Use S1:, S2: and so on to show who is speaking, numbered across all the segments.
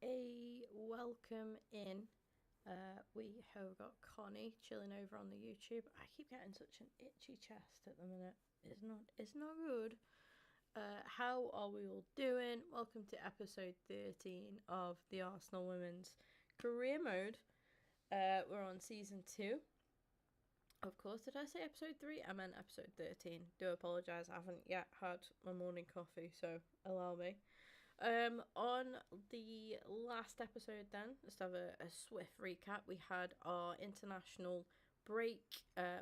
S1: a welcome in. We have got Connie chilling over on the YouTube. I keep getting such an itchy chest at the minute. It's not good. How are we all doing? Welcome to episode 13 of the Arsenal Women's Career Mode. We're on season 2. Of course, did I say episode 3? I meant episode 13. Do apologise, I haven't yet had my morning coffee, so allow me. On the last episode then, let's have a swift recap. We had our international break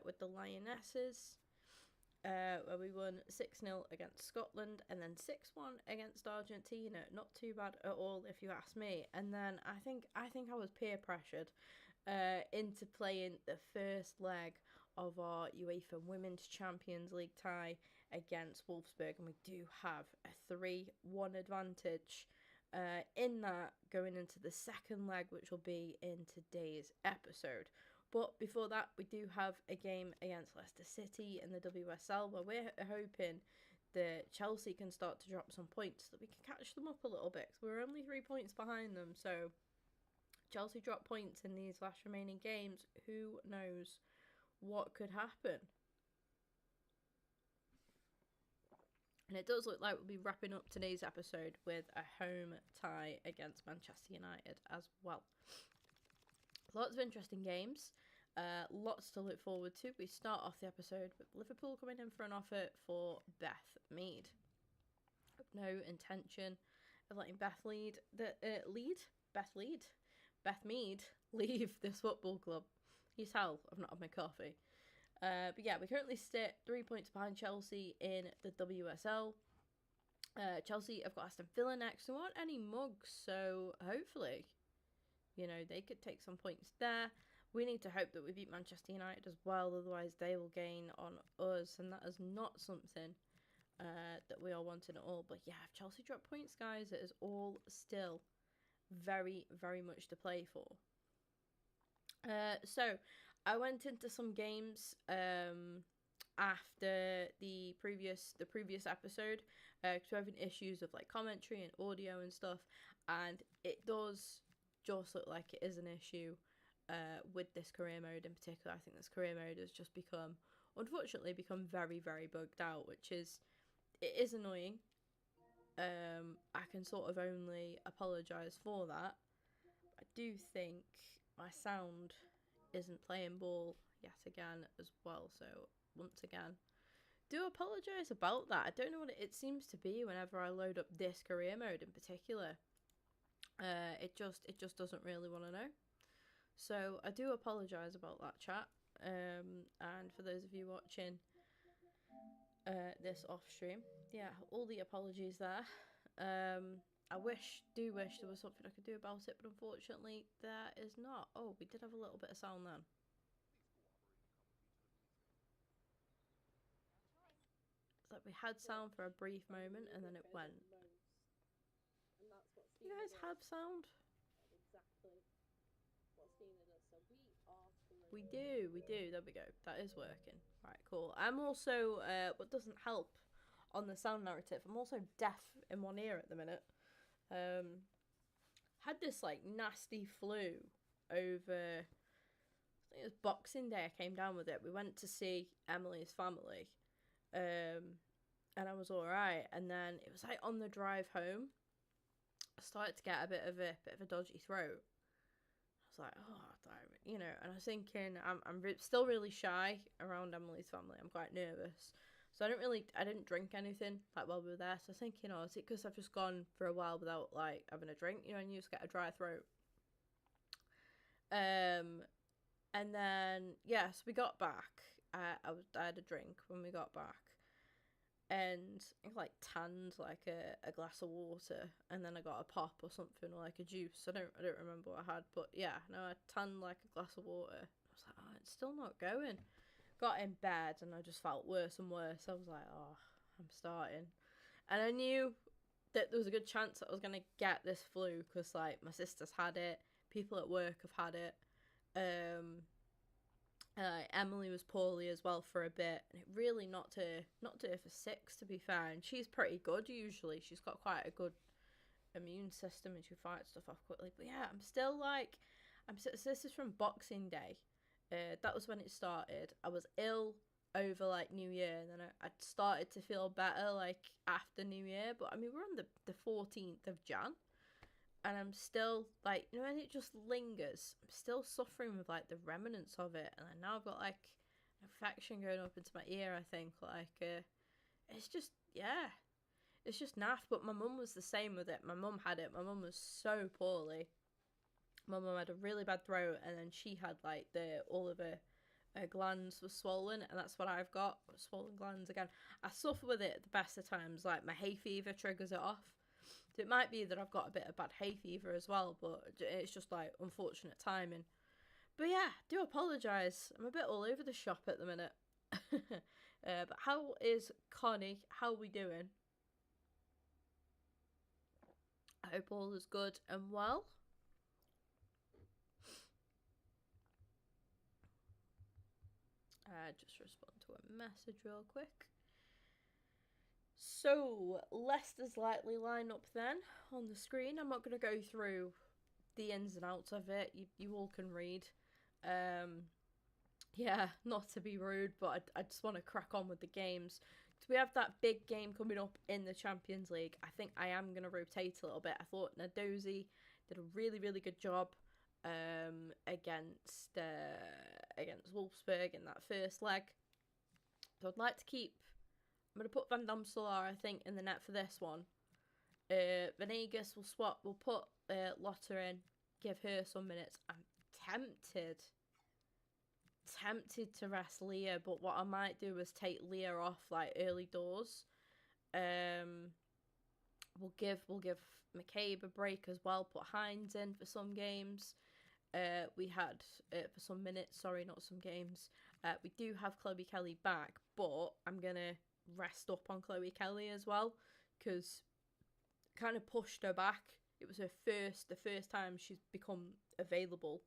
S1: with the Lionesses, where we won 6-0 against Scotland and then 6-1 against Argentina. Not too bad at all, if you ask me. And then I think I was peer pressured into playing the first leg of our UEFA Women's Champions League tie against Wolfsburg, and we do have a 3-1 advantage in that going into the second leg, which will be in today's episode. But before that, we do have a game against Leicester City in the WSL where we're hoping that Chelsea can start to drop some points so that we can catch them up a little bit, because we're only 3 points behind them. So Chelsea drop points in these last remaining games. Who knows what could happen? And it does look like we'll be wrapping up today's episode with a home tie against Manchester United as well. Lots of interesting games, lots to look forward to. We start off the episode with Liverpool coming in for an offer for Beth Mead. No intention of letting Beth Mead leave this football club. You tell I've not had my coffee. But yeah, we currently sit 3 points behind Chelsea in the WSL. Chelsea have got Aston Villa next. There aren't any mugs, so hopefully, they could take some points there. We need to hope that we beat Manchester United as well, otherwise they will gain on us, and that is not something that we are wanting at all. But yeah, if Chelsea drop points, guys, it is all still very, very much to play for. So I went into some games after the previous episode, because we're having issues of like commentary and audio and stuff, and it does just look like it is an issue with this career mode in particular. I think this career mode has just unfortunately become very, very bugged out, it is annoying. I can sort of only apologise for that. I do think my sound isn't playing ball yet again as well, so once again, do apologise about that. I don't know what it seems to be whenever I load up this career mode in particular. It just doesn't really want to know. So I do apologise about that, chat. And for those of you watching this off stream, yeah, all the apologies there. I do wish there was something I could do about it, but unfortunately there is not. Oh, we did have a little bit of sound then. It's like we had sound for a brief moment and then it went. You guys have sound?
S2: Exactly what Stina does. So
S1: we do. There we go. That is working. Right, cool. I'm also, what doesn't help on the sound narrative, I'm also deaf in one ear at the minute. Had this like nasty flu over, I think it was Boxing Day. I came down with it. We went to see Emily's family, and I was alright. And then it was like on the drive home, I started to get a bit of a dodgy throat. I was like, and I was thinking, I'm still really shy around Emily's family. I'm quite nervous. So I didn't drink anything like while we were there. So I was thinking, is it because I've just gone for a while without like having a drink, and you just get a dry throat. And then so we got back. I had a drink when we got back, and I like tanned like a glass of water, and then I got a pop or something, or like a juice. I don't remember what I had, but yeah, no, I tanned like a glass of water. I was like, it's still not going. Got in bed and I just felt worse and worse. I was like, I'm starting. And I knew that there was a good chance that I was going to get this flu, because like my sister's had it, people at work have had it. Emily was poorly as well for a bit, and it really knocked her for 6, to be fair. And she's pretty good usually. She's got quite a good immune system and she fights stuff off quickly. But yeah, I'm still like, so this is from Boxing Day. That was when it started. I was ill over like New Year, and then I started to feel better like after New Year. But I mean, we're on the 14th of Jan, and I'm still like, you know, and it just lingers. I'm still suffering with like the remnants of it, and now I've got like an infection going up into my ear. I think it's just, yeah, it's just naff. But my mum was the same with it. My mum had it. My mum was so poorly. My mum had a really bad throat, and then she had like all of her glands were swollen, and that's what I've got, swollen glands again. I suffer with it at the best of times. Like, my hay fever triggers it off. So it might be that I've got a bit of bad hay fever as well, but it's just like unfortunate timing. But yeah, do apologise. I'm a bit all over the shop at the minute. But how is Connie? How are we doing? I hope all is good and well. Just respond to a message real quick. So, Leicester's likely lineup then on the screen. I'm not going to go through the ins and outs of it. You all can read. Yeah, not to be rude, but I just want to crack on with the games. So we have that big game coming up in the Champions League. I think I am going to rotate a little bit. I thought Nadozi did a really, really good job against Wolfsburg in that first leg. So I'd like to keep... I'm going to put Van Damselaar, I think, in the net for this one. Venegas will swap. We'll put Lotta in. Give her some minutes. I'm tempted to rest Leah, but what I might do is take Leah off like early doors. We'll give McCabe a break as well. Put Hines in for some games. We had for some minutes. Sorry, not some games. We do have Chloe Kelly back, but I'm gonna rest up on Chloe Kelly as well because kind of pushed her back. It was the first time she's become available,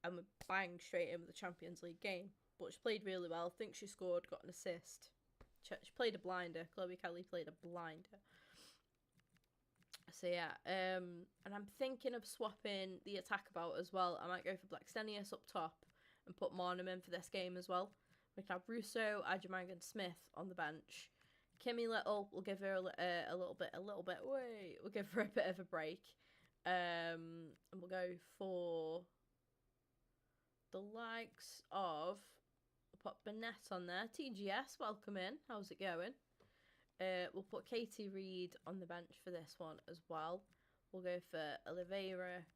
S1: and we're bang straight in with the Champions League game. But she played really well. I think she scored, got an assist. She played a blinder. Chloe Kelly played a blinder. So yeah, and I'm thinking of swapping the attack about as well. I might go for Blackstenius up top and put Marnham in for this game as well. We can have Russo, Ajamang and Smith on the bench. Kimmy Little, we'll give her we'll give her a bit of a break. And we'll go for the likes of, we'll put Burnett on there. TGS, welcome in. How's it going? We'll put Katie Reid on the bench for this one as well. We'll go for Oliveira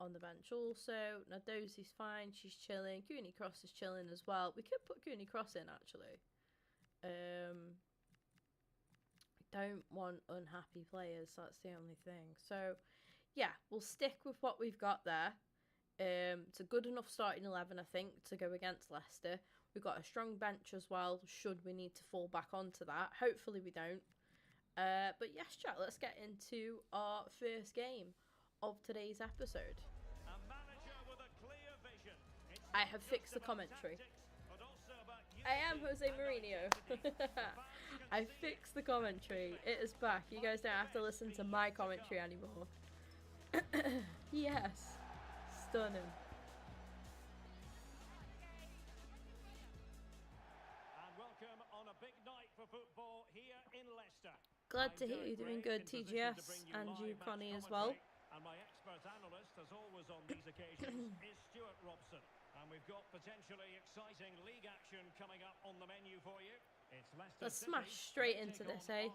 S1: on the bench also. Nadozi's fine, she's chilling. Cooney Cross is chilling as well. We could put Cooney Cross in actually. We don't want unhappy players, that's the only thing. So yeah, we'll stick with what we've got there. It's a good enough starting 11, I think, to go against Leicester. We've got a strong bench as well, should we need to fall back onto that. Hopefully we don't. But yes, chat, let's get into our first game of today's episode. I have fixed the commentary. I am Jose Mourinho. I fixed the commentary. It is back. You guys don't have to listen to my commentary anymore. Yes. Stunning.
S3: And welcome on a big night for football here in Leicester.
S1: Glad to hear you're doing good, TGS, and you, Connie, as well.
S3: And my expert analyst, as always on these occasions, is Stuart Robson. And we've got potentially exciting league action coming up on the menu for you. It's Leicester
S1: Let's smash straight into this, eh?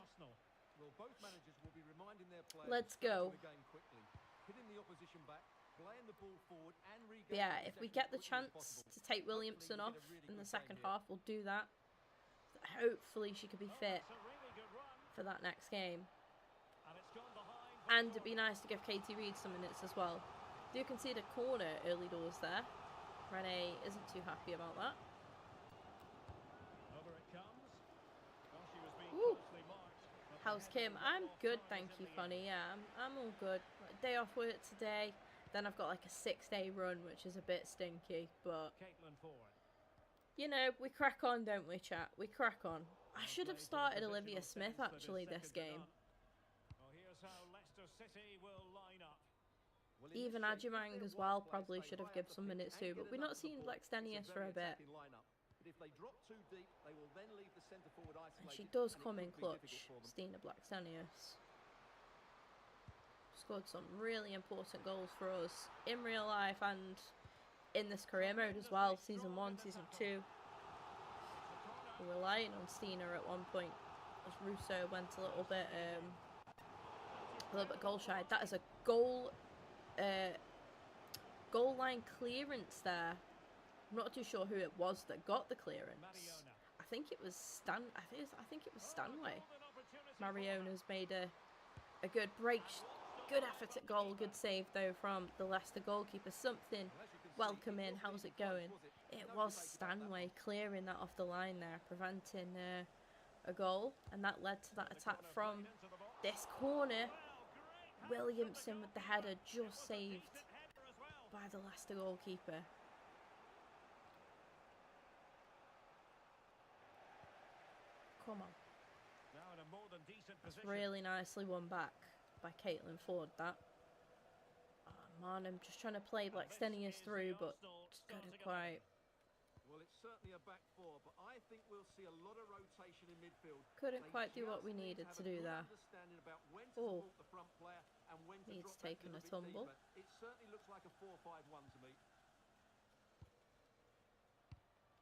S4: Well, both managers will be reminding their players
S1: Let's go.
S4: to game quickly, hitting the opposition back, playing the ball forward, and
S1: But yeah, if we get the chance to take Williamson off in the second half, we'll do that. Hopefully she could be fit for that next game. And it'd be nice to give Katie Reid some minutes as well. Do concede a corner early doors there. Rene isn't too happy about that.
S3: Over it comes. Well, she was being
S1: Ooh.
S3: closely marked, but
S1: How's Kim? I'm good, thank you, Connie. Yeah, I'm all good. Day off work today. Then I've got like a 6-day run, which is a bit stinky. But,
S3: Caitlin forward.
S1: you know, we crack on, don't we, chat? We crack on. I should have started Olivia Smith, actually, this game.
S3: Well, here's how Leicester City will line up.
S4: Well, in
S1: Even
S4: this shape, if
S1: Ajimang
S4: they're
S1: as well
S4: well placed,
S1: probably
S4: they
S1: should have
S4: high
S1: given
S4: up
S1: some
S4: the pitch
S1: minutes
S4: and
S1: too,
S4: get
S1: but we've
S4: enough
S1: not
S4: of the
S1: seen
S4: ball.
S1: Blackstenius
S4: It's a
S1: for a
S4: very
S1: bit.
S4: attacking lineup. But if they drop too deep, they will then leave the centre forward isolated.
S1: And she does
S4: and it
S1: come in
S4: could be difficult
S1: clutch,
S4: for them.
S1: Stina Blackstenius. Scored some really important goals for us in real life and in this career mode as well. Season 1, Season 2. We were relying on Stina at one point as Russo went a little bit goal shy. That is a goal line clearance there. I'm not too sure who it was that got the clearance. I think it was Stanway. Mariona's made a good break, good effort at goal, good save though from the Leicester goalkeeper. Something welcoming. How's it going? It was Stanway clearing that off the line there, preventing a goal, and that led to that attack from this corner. Williamson with the header, just saved by the Leicester goalkeeper. Come on. That's really nicely won back by Caitlin Ford, that. Oh, man, I'm just trying to play Blackstenius through, but just couldn't quite.
S4: Well, it's certainly a back four, but I think we'll see a lot of rotation in midfield.
S1: Couldn't quite do what we needed to do there. Oh, needs taking a tumble.
S4: It certainly looks like a 4-5-1 to me.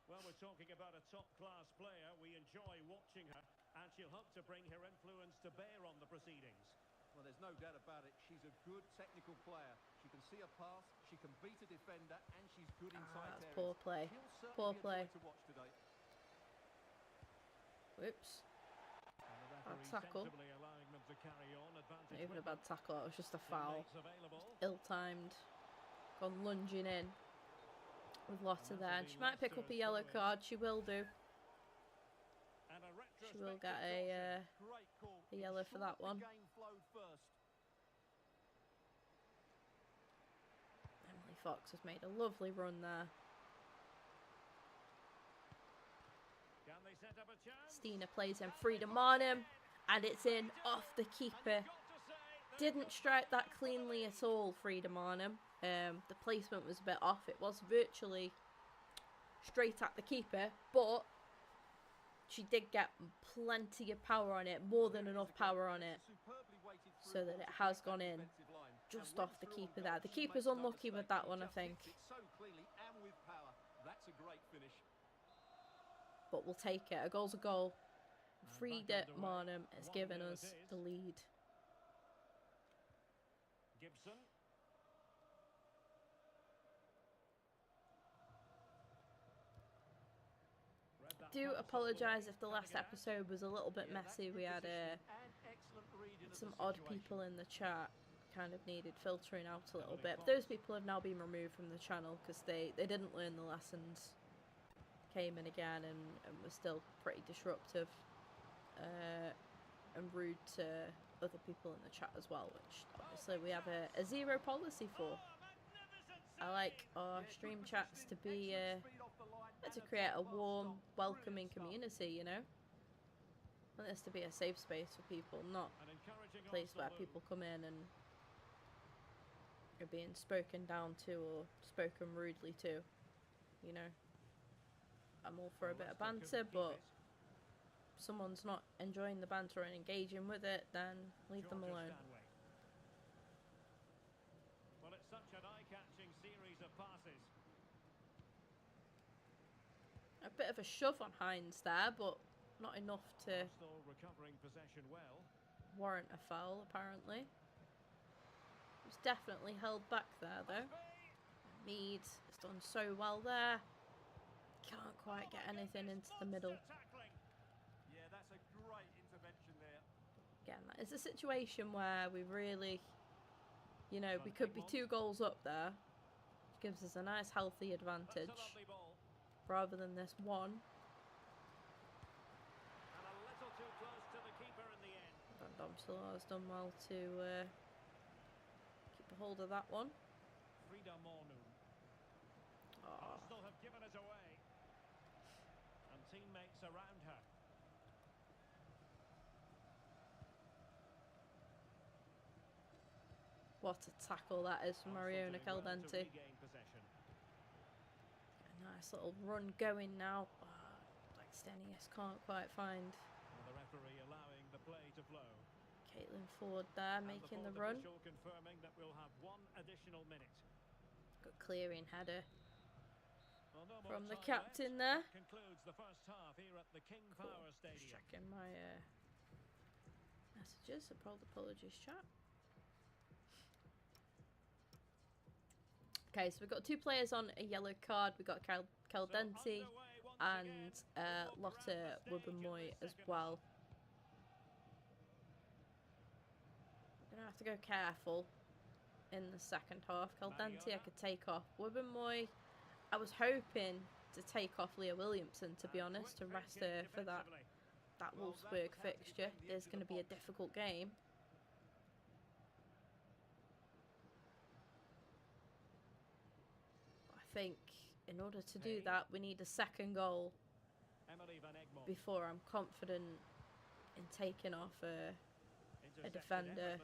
S3: Well, we're talking about a top-class player. We enjoy watching her, and she'll hope to bring her influence to bear on the proceedings.
S4: Well, there's no doubt about it. She's a good technical player. She can see a pass, she can beat a defender, and she's good inside
S1: That's
S4: areas.
S1: poor play. Poor play.
S4: To watch today.
S1: Whoops. Bad tackle. Not even a bad tackle, it was just a foul. Ill-timed. Gone lunging in with Lotta there. And she might pick up a yellow card. She will do. She will get a yellow for that one. Emily Fox has made a lovely run there. Stina plays in freedom on him, and it's in off the keeper. Didn't strike that cleanly at all, freedom on him. The placement was a bit off. It was virtually straight at the keeper, but she did get plenty of power on it, more than enough power on it, so that it has gone in just off the keeper there. The keeper's unlucky with that one, I think. But we'll take it. A goal's a goal. Frida Marnham has given us the lead.
S3: Gibson.
S1: Do apologise if the last episode was a little bit messy. We had some odd people in the chat, kind of needed filtering out a little bit. But those people have now been removed from the channel because they didn't learn the lessons. Came in again and was still pretty disruptive and rude to other people in the chat as well, which obviously we have a zero policy for. I like our stream chats to be to create a warm, welcoming community, you know. I want this to be a safe space for people, not a place where people come in and are being spoken down to or spoken rudely to, you know. I'm all for a bit of banter, but if someone's not enjoying the banter and engaging with it, then leave them alone.
S3: Well, it's such an eye-catching series of passes.
S1: A bit of a shove on Hines there, but not enough to
S3: recovering possession well.
S1: Warrant a foul, apparently. It was definitely held back there, though. Mead has done so well there. Can't quite get anything into the middle.
S4: Yeah, that's a great intervention there.
S1: Again, that is a situation where we really, you know, we could be 2 goals up there, which gives us a nice healthy advantage, rather than this one.
S3: And a little too close to the keeper in the end.
S1: Van Domselaar has done well to keep a hold of that one.
S3: Frida Marnham.
S1: Oh.
S3: Arsenal have given it away. And teammates around her.
S1: What a tackle that is from Mariona Caldente. A nice little run going now. Oh, like Stenius can't quite find.
S3: The referee allowing the play to flow.
S1: Caitlin Ford there making the run.
S3: Confirming that we'll have 1 additional minute.
S1: Good clearing header
S3: Well, no
S1: from the
S3: time
S1: captain
S3: left.
S1: there.
S3: That concludes the first half here at the King
S1: Cool.
S3: Power
S1: Just
S3: Stadium.
S1: checking my messages. Apologies, chat. Okay, so we've got 2 players on a yellow card. We've got Caldente and Lotte Wubbenmoy as well. We're going to have to go careful in the second half. Caldente I could take off. Wubbenmoy, I was hoping to take off Leah Williamson, to be honest, to rest her for that Wolfsburg fixture. There's going to be a difficult game. I think in order to do that, we need a second goal before I'm confident in taking off a defender.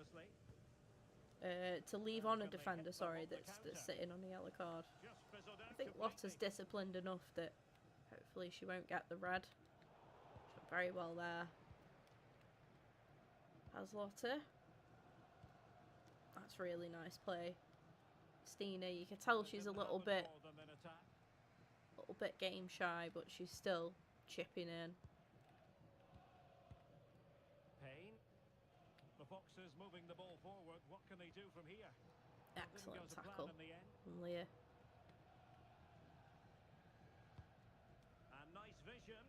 S1: To leave on a defender, sorry, that's sitting on the yellow card. I think Lotte's disciplined enough that hopefully she won't get the red. She's done very well there. Has Lotte. That's really nice play. Stina, you can tell she's a little bit game shy, but she's still chipping in.
S3: Payne. The Foxes moving the ball forward. What can they do from here?
S1: Excellent tackle from Leah.
S3: And nice vision.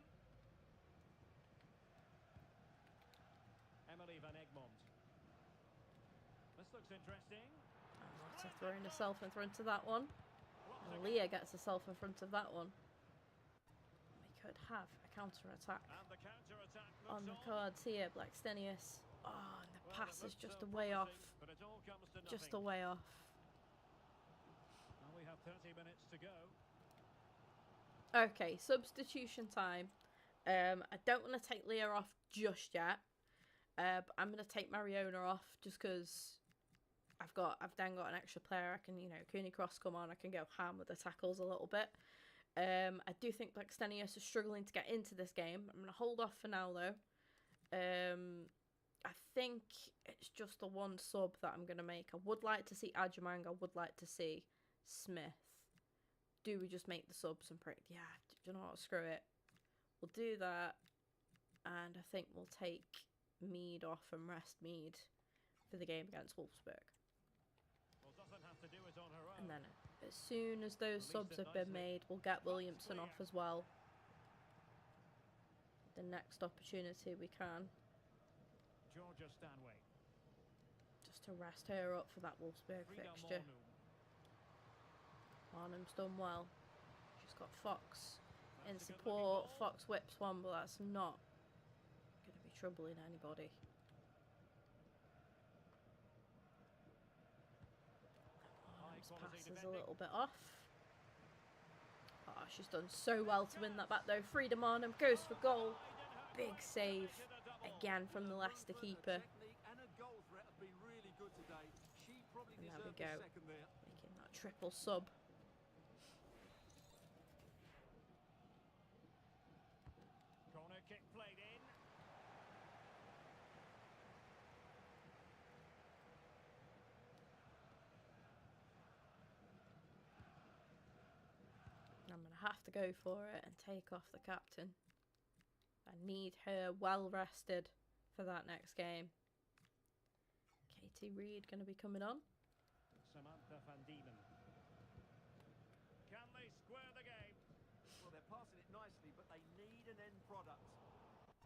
S3: Emily van Egmond. This looks interesting.
S1: Lotte throwing herself in front of that one. And Leah gets herself in front of that one. We could have a counter-attack on the cards here. Blackstenius. Oh, and the pass is just a way off. Just a way off.
S3: And we have 30 minutes to go.
S1: Okay, substitution time. I don't want to take Leah off just yet. But I'm going to take Mariona off just because I've then got an extra player. I can, Cooney Cross come on. I can go ham with the tackles a little bit. I do think Blackstenius is struggling to get into this game. I'm going to hold off for now, though. I think it's just the one sub that I'm going to make. I would like to see Ajamang. I would like to see Smith. Do we just make the subs and yeah, do you know what? Screw it. We'll do that. And I think we'll take Mead off and rest Mead for the game against Wolfsburg.
S3: Well, doesn't have to do it on her own.
S1: And then as soon as those subs have been made, we'll get Williamson off as well. The next opportunity we can.
S3: Georgia Stanway.
S1: Just to rest her up for that Wolfsburg fixture. Arnhem's done well. She's got Fox in support. Fox whips one, but that's not going to be troubling anybody. Arnhem's pass is a little bit off. Oh, she's done so well to win that back though. Freedom Arnhem goes for goal. Big save again from the Leicester keeper. And there we go. Making that triple sub.
S3: Corner kick played in.
S1: I'm going to have to go for it and take off the captain. I need her well rested for that next game. Katie Reid going to be coming on.
S3: Samantha van Diemen. Can they square the game?
S4: Well, they're passing it nicely, but they need an end product.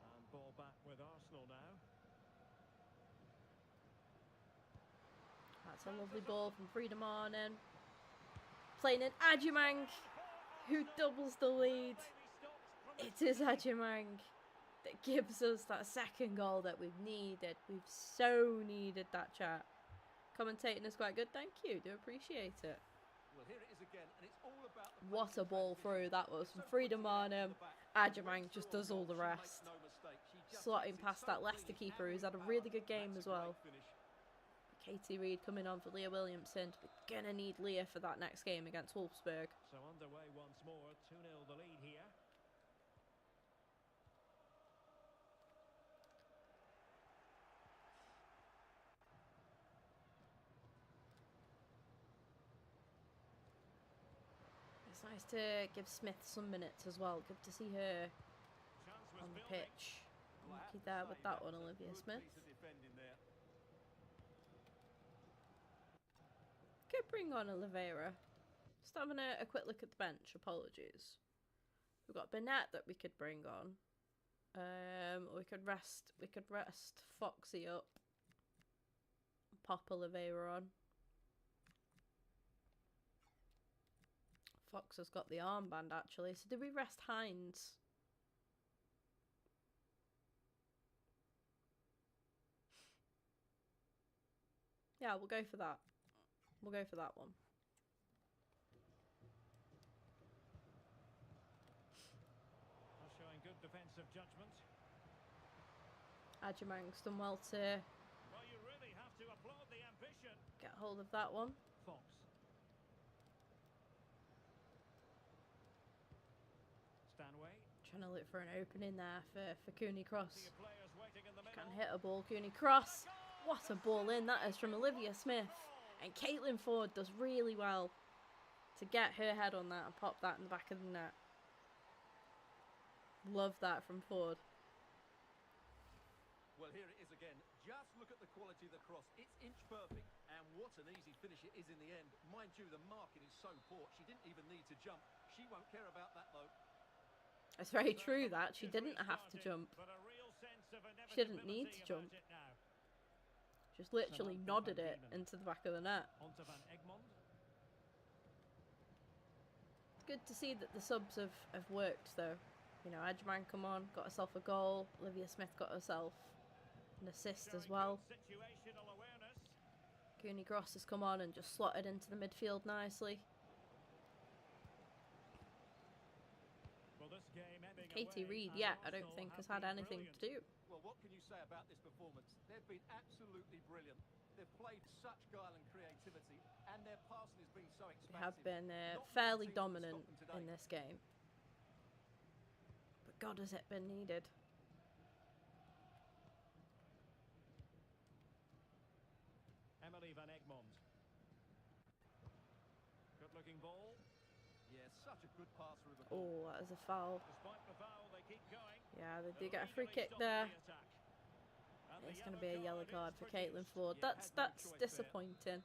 S3: And ball back with Arsenal now.
S1: That's a lovely ball from Freedom Arnhem. Playing in Ajamang, who doubles the lead. It is Ajamang that gives us that second goal that we've needed. We've so needed that, chat. Commentating is quite good, thank you. Do appreciate it.
S4: Well, here it is again, and it's all about the
S1: What a ball through that was from Freedom Arnhem. Ajamang just does all the rest. Slotting past that Leicester keeper who's had a really good game as well. Katie Reid coming on for Leah Williamson. We're going to need Leah for that next game against Wolfsburg.
S3: So underway once more, 2-0 the lead here.
S1: It's nice to give Smith some minutes as well. Good to see her on the pitch. Lucky there with that one, Olivia Smith. Could bring on Oliveira. Just having a quick look at the bench. Apologies. We've got Burnett that we could bring on. We could rest Foxy up. Pop Oliveira on. Fox has got the armband actually. So did we rest Hines? Yeah, we'll go for that. We'll go for that one.
S3: Showing good defensive judgment.
S1: Ajimang's done well to
S3: Well, you really have to applaud the ambition.
S1: get hold of that one.
S3: Fox. Stanway.
S1: Trying to look for an opening there for Cooney Cross.
S3: See your players waiting in the middle.
S1: Can hit a ball, Cooney Cross. What a ball in that is from Olivia Smith. And Caitlin Ford does really well to get her head on that and pop that in the back of the net. Love that from Ford.
S4: Well, here it is again. Just look at the quality of the cross. It's inch perfect. And what an easy finish it is in the end. Mind you, the marking is so poor. She didn't even need to jump. She won't care about that, though.
S1: It's very true that. She didn't have to jump.
S3: But a real sense of
S1: She didn't need to jump.
S3: it now.
S1: Just literally nodded it into the back of the net.
S3: On to Van Egmond.
S1: Good to see that the subs have worked though. You know, Edgeman come on, got herself a goal. Olivia Smith got herself an assist as well.
S3: Situational awareness.
S1: Cooney Cross has come on and just slotted into the midfield nicely.
S3: Well, this game ending
S1: Katie
S3: away,
S1: Reid,
S3: and
S1: yeah, I don't
S3: Arsenal
S1: think has
S3: have
S1: had
S3: been
S1: anything to do.
S4: Well, what can you say about this performance? They've been absolutely brilliant. They've played such guile and creativity, and their passing has been so expansive.
S1: They have been
S4: Not many
S1: fairly
S4: teams can
S1: dominant
S4: stop them today.
S1: in this game. But God, has it been needed.
S3: Emily Van Egmond. Good looking ball.
S4: Yeah, such a good passer of the ball.
S1: Oh, that is a foul.
S3: Despite the foul, they keep going.
S1: Yeah, they do
S3: They're
S1: get a free
S3: legally
S1: kick
S3: stopping
S1: there.
S3: the attack. And the
S1: It's going to be a yellow
S3: is
S1: card for Caitlin
S3: produced.
S1: Ford.
S4: Yeah,
S1: That's
S4: had no choice there.
S1: disappointing.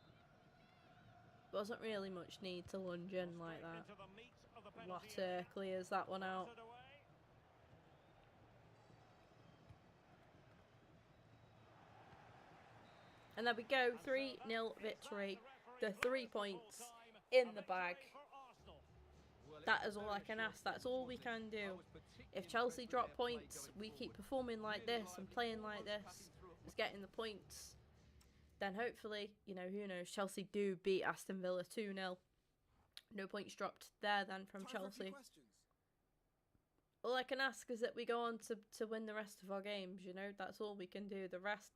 S1: Wasn't really much need to lunge in like
S3: Straight
S1: that.
S3: into the meat of the penalty
S1: Lotte
S3: area.
S1: clears that one out.
S3: Pass it away.
S1: And there we go, 3-0 victory. The 3 points in the bag.
S4: Well,
S1: That
S4: it's
S1: is all
S4: very
S1: I can ask. That's all we can
S4: assured. I
S1: do.
S4: was particularly
S1: If Chelsea
S4: impressed
S1: drop
S4: with their play
S1: points,
S4: going
S1: we
S4: forward.
S1: keep performing like
S4: Really
S1: this and
S4: lively,
S1: playing like
S4: almost
S1: this,
S4: cutting through it.
S1: just getting the points, then hopefully, you know, who knows, Chelsea do beat Aston Villa 2-0. No points dropped there then from Chelsea. All I can ask is that we go on to win the rest of our games, you know, that's all we can do. The rest,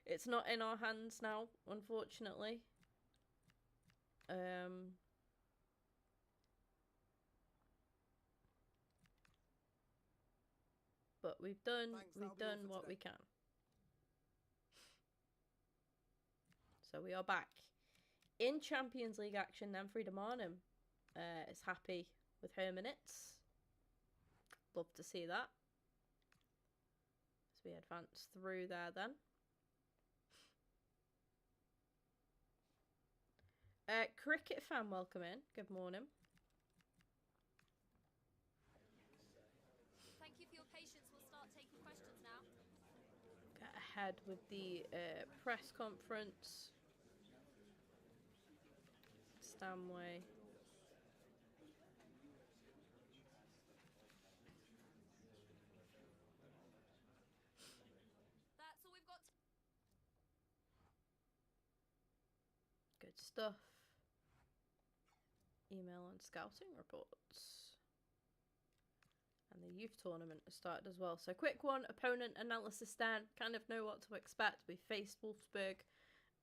S1: it's not in our hands now, unfortunately. But we've done what we can. So we are back in Champions League action then. Frida Marnham is happy with her minutes. Love to see that. As we advance through there then. Cricket fan, welcome in. Good morning.
S2: Thank you for your patience. We'll start taking questions now.
S1: Get ahead with the press conference. Stanway.
S2: That's all we've got.
S1: Good stuff. Email and scouting reports. And the youth tournament has started as well. So quick one, opponent analysis then. Kind of know what to expect. We faced Wolfsburg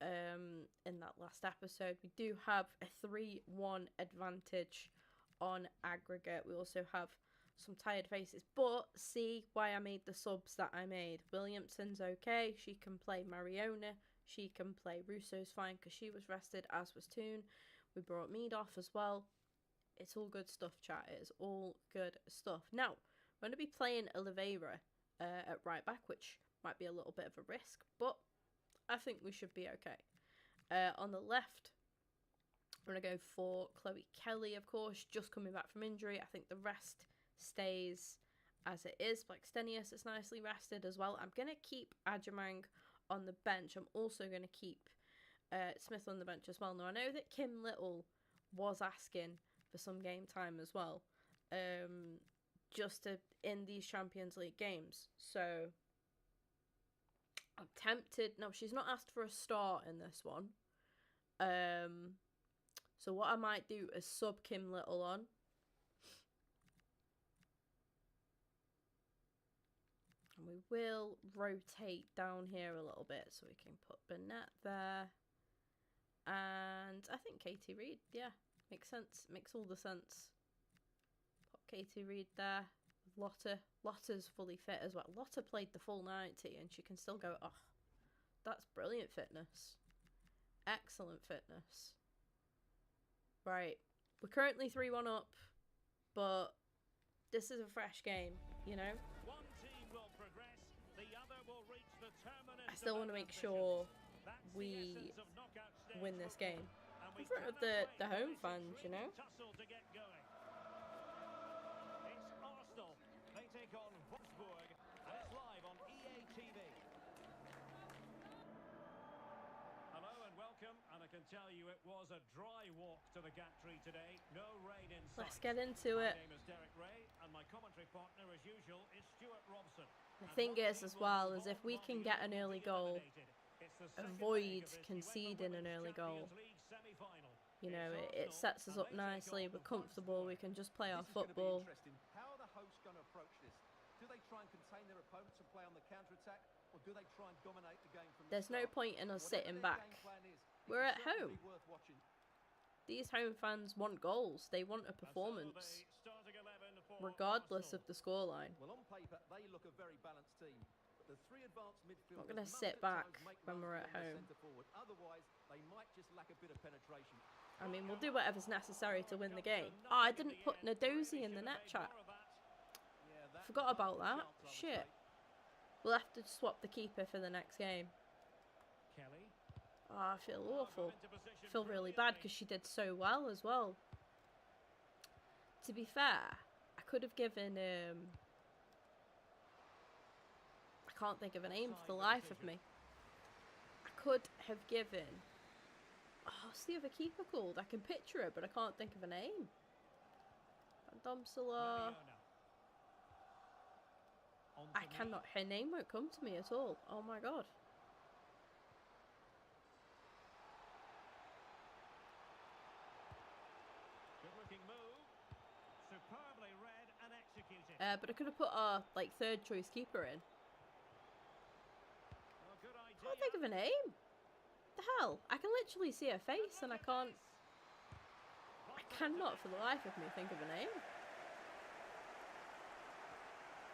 S1: in that last episode. We do have a 3-1 advantage on aggregate. We also have some tired faces, but see why I made the subs that I made. Williamson's okay. She can play Mariona. She can play Russo's fine because she was rested, as was Toon. We brought Mead off as well. It's all good stuff, chat. It is all good stuff. Now, I'm going to be playing Oliveira at right back, which might be a little bit of a risk, but I think we should be okay. On the left, I'm going to go for Chloe Kelly, of course, just coming back from injury. I think the rest stays as it is. Blackstenius is nicely rested as well. I'm going to keep Ajamang on the bench. I'm also going to keep Smith on the bench as well. Now, I know that Kim Little was asking for some game time as well, just to in these Champions League games. So I'm tempted. No, she's not asked for a start in this one. So what I might do is sub Kim Little on. And we will rotate down here a little bit so we can put Burnett there. And I think Katie Reid, yeah, makes sense. Makes all the sense. Put Katie Reid there. Lotta's fully fit as well. Lotta played the full 90 and she can still go, oh, that's brilliant fitness. Excellent fitness. Right, we're currently 3-1 up, but this is a fresh game, you know?
S3: One team will progress, the other will reach the terminus.
S1: I still want to make sure we win this game in front of the home fans, you know?
S3: Tussle to get going. It's Arsenal. They take on Wolfsburg, and it's live on EA TV. Hello and welcome, and I can tell you it was a dry walk to the gantry today. No rain in sight.
S1: Let's get into it.
S3: My name is Derek Ray, and my commentary partner, as usual, is Stuart Robson.
S1: The thing is, as well, is if we can get an early goal, avoid conceding an early goal. You know, it sets us up nicely. We're comfortable. We can just play our football.
S4: How are the hosts going to approach this? Do they try and contain their opponents and play on the counter-attack, or do they try and dominate the game from
S1: There's no point in us sitting back. We're at home. These home fans want goals. They want a performance, regardless of the scoreline.
S4: Well, on paper, they look a very balanced team. But the three advanced midfielders
S1: Not going to
S4: must
S1: sit
S4: at
S1: back
S4: times make
S1: when
S4: runs
S1: we're at
S4: along their
S1: home.
S4: centre forward. Otherwise, they might just lack a bit of penetration.
S1: I mean, we'll do whatever's necessary to win the game. Oh, I didn't put Nadozi in the net chat. Forgot about that. Shit. We'll have to swap the keeper for the next game.
S3: Kelly.
S1: Oh, I feel awful. I feel really bad because she did so well as well. To be fair, I could have given... I can't think of a name for the life of me. I could have given... Oh, what's the other keeper called? I can picture it, but I can't think of a name. Domsala. I cannot. Her name won't come to me at all. Oh my god.
S3: Good-looking move. Superbly read and executed.
S1: But I could have put our third choice keeper in.
S3: Well, good idea.
S1: Can't think of a name. The hell? I can literally see her face and I can't. I cannot for the life of me think of a name.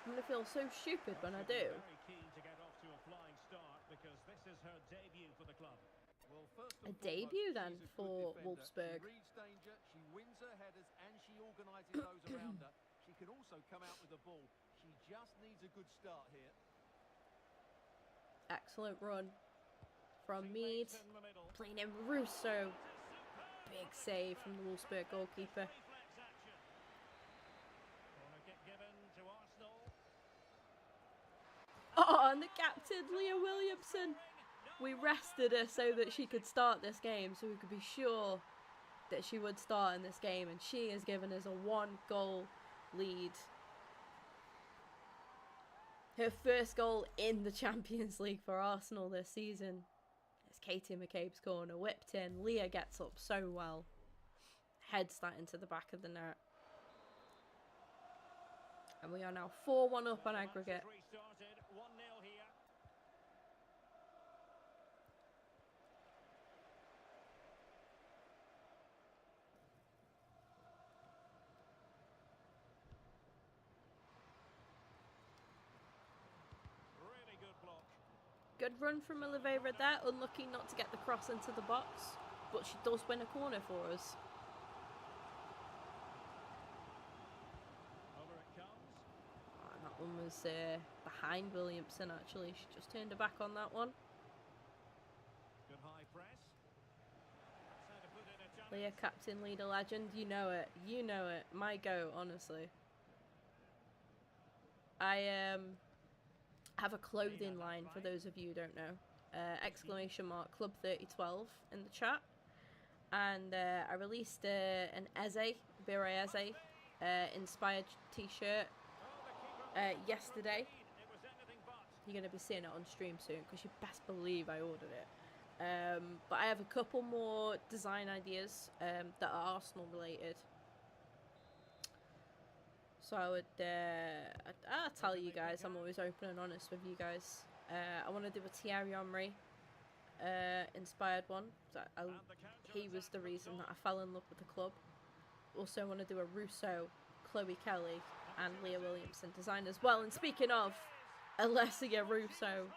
S1: I'm gonna feel so stupid when I do.
S3: Very keen to get off to a flying start because this is her debut for the club.
S4: Well, first
S1: A
S4: and
S1: debut
S4: foremost,
S1: then
S4: she's a
S1: for
S4: good defender.
S1: Wolfsburg.
S4: She reads danger, she wins her headers, and she organises those around her. She can also come out with the ball. She just needs a good start here.
S1: Excellent run from Mead.
S3: Teammates in the middle.
S1: Playing in Russo. Big save from the Wolfsburg goalkeeper.
S3: Reflex action. Corner kick given to Arsenal.
S1: Oh, and the captain, Leah Williamson. We rested her so that she could start this game, so we could be sure that she would start in this game, and she has given us a 1-goal lead. Her first goal in the Champions League for Arsenal this season. It's Katie McCabe's corner, whipped in. Leah gets up so well. Heads that into the back of the net. And we are now 4-1 up on aggregate.
S3: Restarted 1-0 here.
S1: run from Oliveira there. Unlucky not to get the cross into the box, but she does win a corner for us.
S3: Over it comes.
S1: Oh, and that one was behind Williamson, actually. She just turned her back on that one.
S3: Good high press. That's how to put in a challenge.
S1: Leah, captain, leader, legend. You know it. You know it. My go, honestly. I have a clothing line for those of you who don't know. Exclamation mark Club 3012 in the chat. And I released an Eze, Bira Eze, inspired t-shirt yesterday.
S3: It was anything but.
S1: You're going to be seeing it on stream soon because you best believe I ordered it. But I have a couple more design ideas that are Arsenal related. So I would, I'll tell you guys, I'm always open and honest with you guys. I want to do a Thierry Henry inspired one. He was the reason that I fell in love with the club. Also want to do a Russo, Chloe Kelly and Leah Williamson design as well. And speaking of Alessia Russo,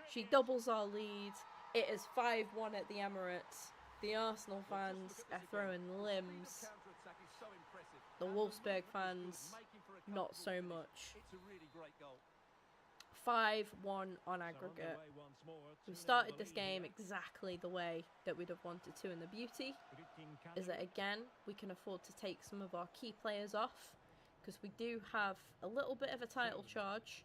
S1: she doubles our lead. It is 5-1 at the Emirates. The Arsenal fans are throwing limbs. The Wolfsburg fans, not so much. 5-1 on aggregate. We started this game exactly the way that we'd have wanted to, and the beauty is that, again, we can afford to take some of our key players off, because we do have a little bit of a title charge.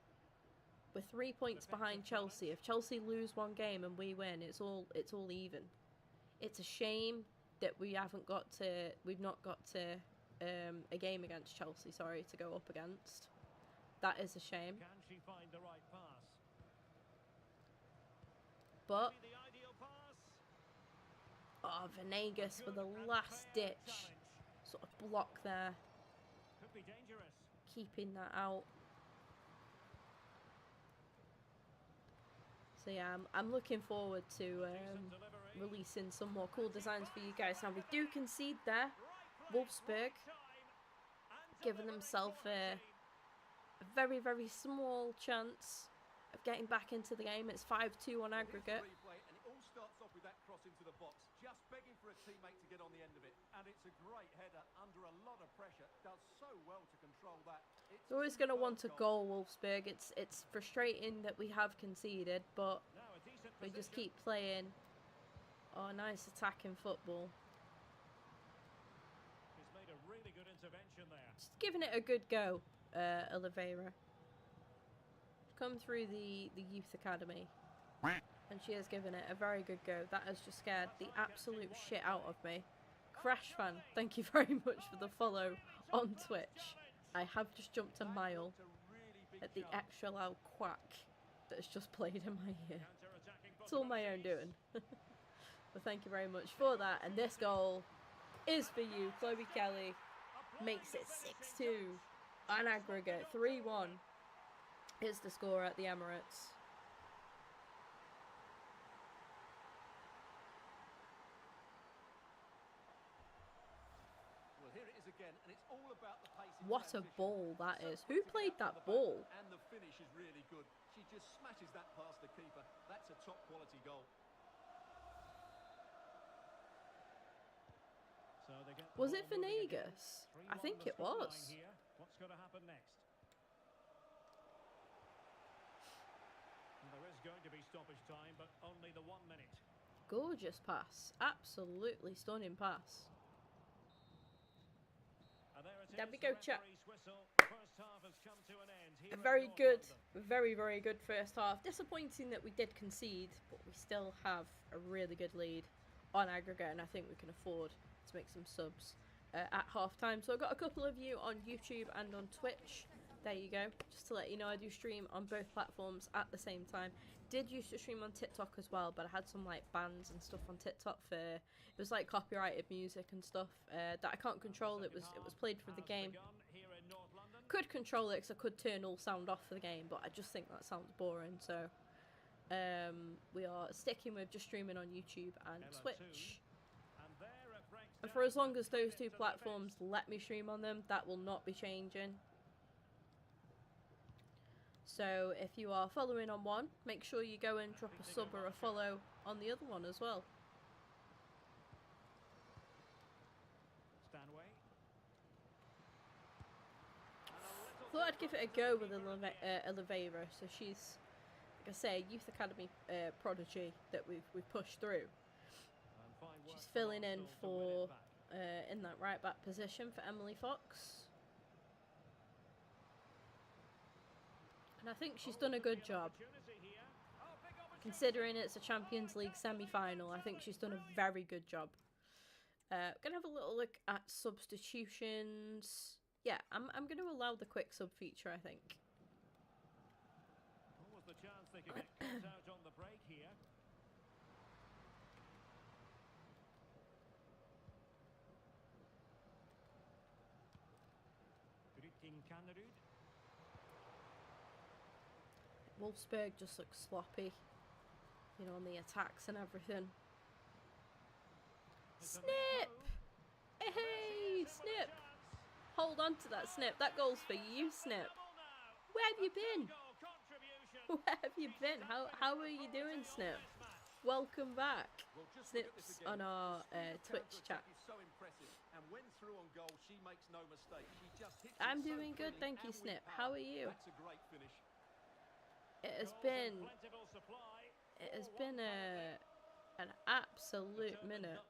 S1: We're 3 points behind Chelsea. If Chelsea lose one game and we win, it's all even. It's a shame that we've not got to a game against Chelsea, to go up against. That is a shame.
S3: Can she find the right pass?
S1: But
S3: Maybe the ideal pass.
S1: Venegas with a last ditch sort of block there,
S3: Could be dangerous.
S1: keeping that out. So yeah, I'm looking forward to
S3: Decent delivery.
S1: releasing some more cool designs for you guys. Now we do concede there. Wolfsburg giving themselves a very, very small chance of getting back into the game. It's 5-2 on aggregate.
S4: And it all starts off with that cross into the box, just begging for a teammate to get on the end of it. And it's a great header under a lot of pressure. Does so well to control that.
S1: They're always going to want a goal, Wolfsburg. It's frustrating that we have conceded, but
S3: Now a decent
S1: we just
S3: position.
S1: keep playing. Oh, nice attacking football.
S3: She's made a really good intervention there.
S1: Just giving it a good go, Oliveira. Come through the youth academy, and she has given it a very good go. That has just scared the absolute shit out of me. Crash fan, thank you very much for the follow on Twitch. I have just jumped a mile at the extra loud quack that has just played in my ear.
S3: Counter-attacking
S1: It's all my own doing. But thank you very much for that. And this goal is for you. Chloe Kelly makes it 6-2 on aggregate. 3-1 is the score at the Emirates.
S4: Well, here it is again, and it's all about the pace in
S1: What a
S4: transition.
S1: ball that
S4: So
S1: is. Who
S4: quick to
S1: played
S4: get
S1: that
S4: out the back,
S1: ball?
S4: And the finish is really good. She just smashes that past the keeper. That's a top quality goal.
S3: So they get the
S1: Was
S3: ball
S1: it
S3: moving again.
S1: Venegas?
S3: 3-1
S1: I think
S3: the
S1: it was.
S3: scoreline here. What's going to happen next? And there is going to be stoppage time, but only the 1 minute.
S1: Gorgeous pass. Absolutely stunning pass.
S3: And there it
S1: There
S3: is,
S1: we
S3: the
S1: go, chat.
S3: referee's whistle. First half has come to an end here
S1: A
S3: in
S1: very
S3: North
S1: good,
S3: London.
S1: very, very good first half. Disappointing that we did concede, but we still have a really good lead on aggregate, and I think we can afford to make some subs at half time. So I've got a couple of you on YouTube and on Twitch. There you go. Just to let you know, I do stream on both platforms at the same time. Did used to stream on TikTok as well, but I had some like bans and stuff on TikTok for it was like copyrighted music and stuff that I can't control. It was played for the game.
S3: Here in North London.
S1: Could control it because I could turn all sound off for the game, but I just think that sounds boring. So we are sticking with just streaming on YouTube and
S3: Ella
S1: Twitch.
S3: And there it breaks
S1: And
S3: down
S1: for as long
S3: to
S1: as those
S3: 2
S1: two
S3: minutes of
S1: platforms let me stream on them, that will not be changing. So if you are following on one, make sure you go and drop a sub or a follow on the other one as well.
S3: Stanway.
S1: Thought I'd give it a go with Oliveira. So she's, like I say, youth academy prodigy that we've pushed through. She's filling in for in that right back position for Emily Fox, and I think she's done a good job. Considering it's a Champions League semi-final, I think she's done a very good job. Gonna have a little look at substitutions. Yeah, I'm gonna allow the quick sub feature, I think.
S3: What was the chance they could get caught out on the break here?
S1: Wolfsburg just looks sloppy, you know, on the attacks and everything. Snip! Hey, Snip! Hold on to that, Snip. That goal's for you, Snip. Where have you been? Where have you been? How are you doing, Snip? Welcome back. Snip's on our Twitch chat. I'm doing good, thank you, Snip. How are you? It has been an absolute minute.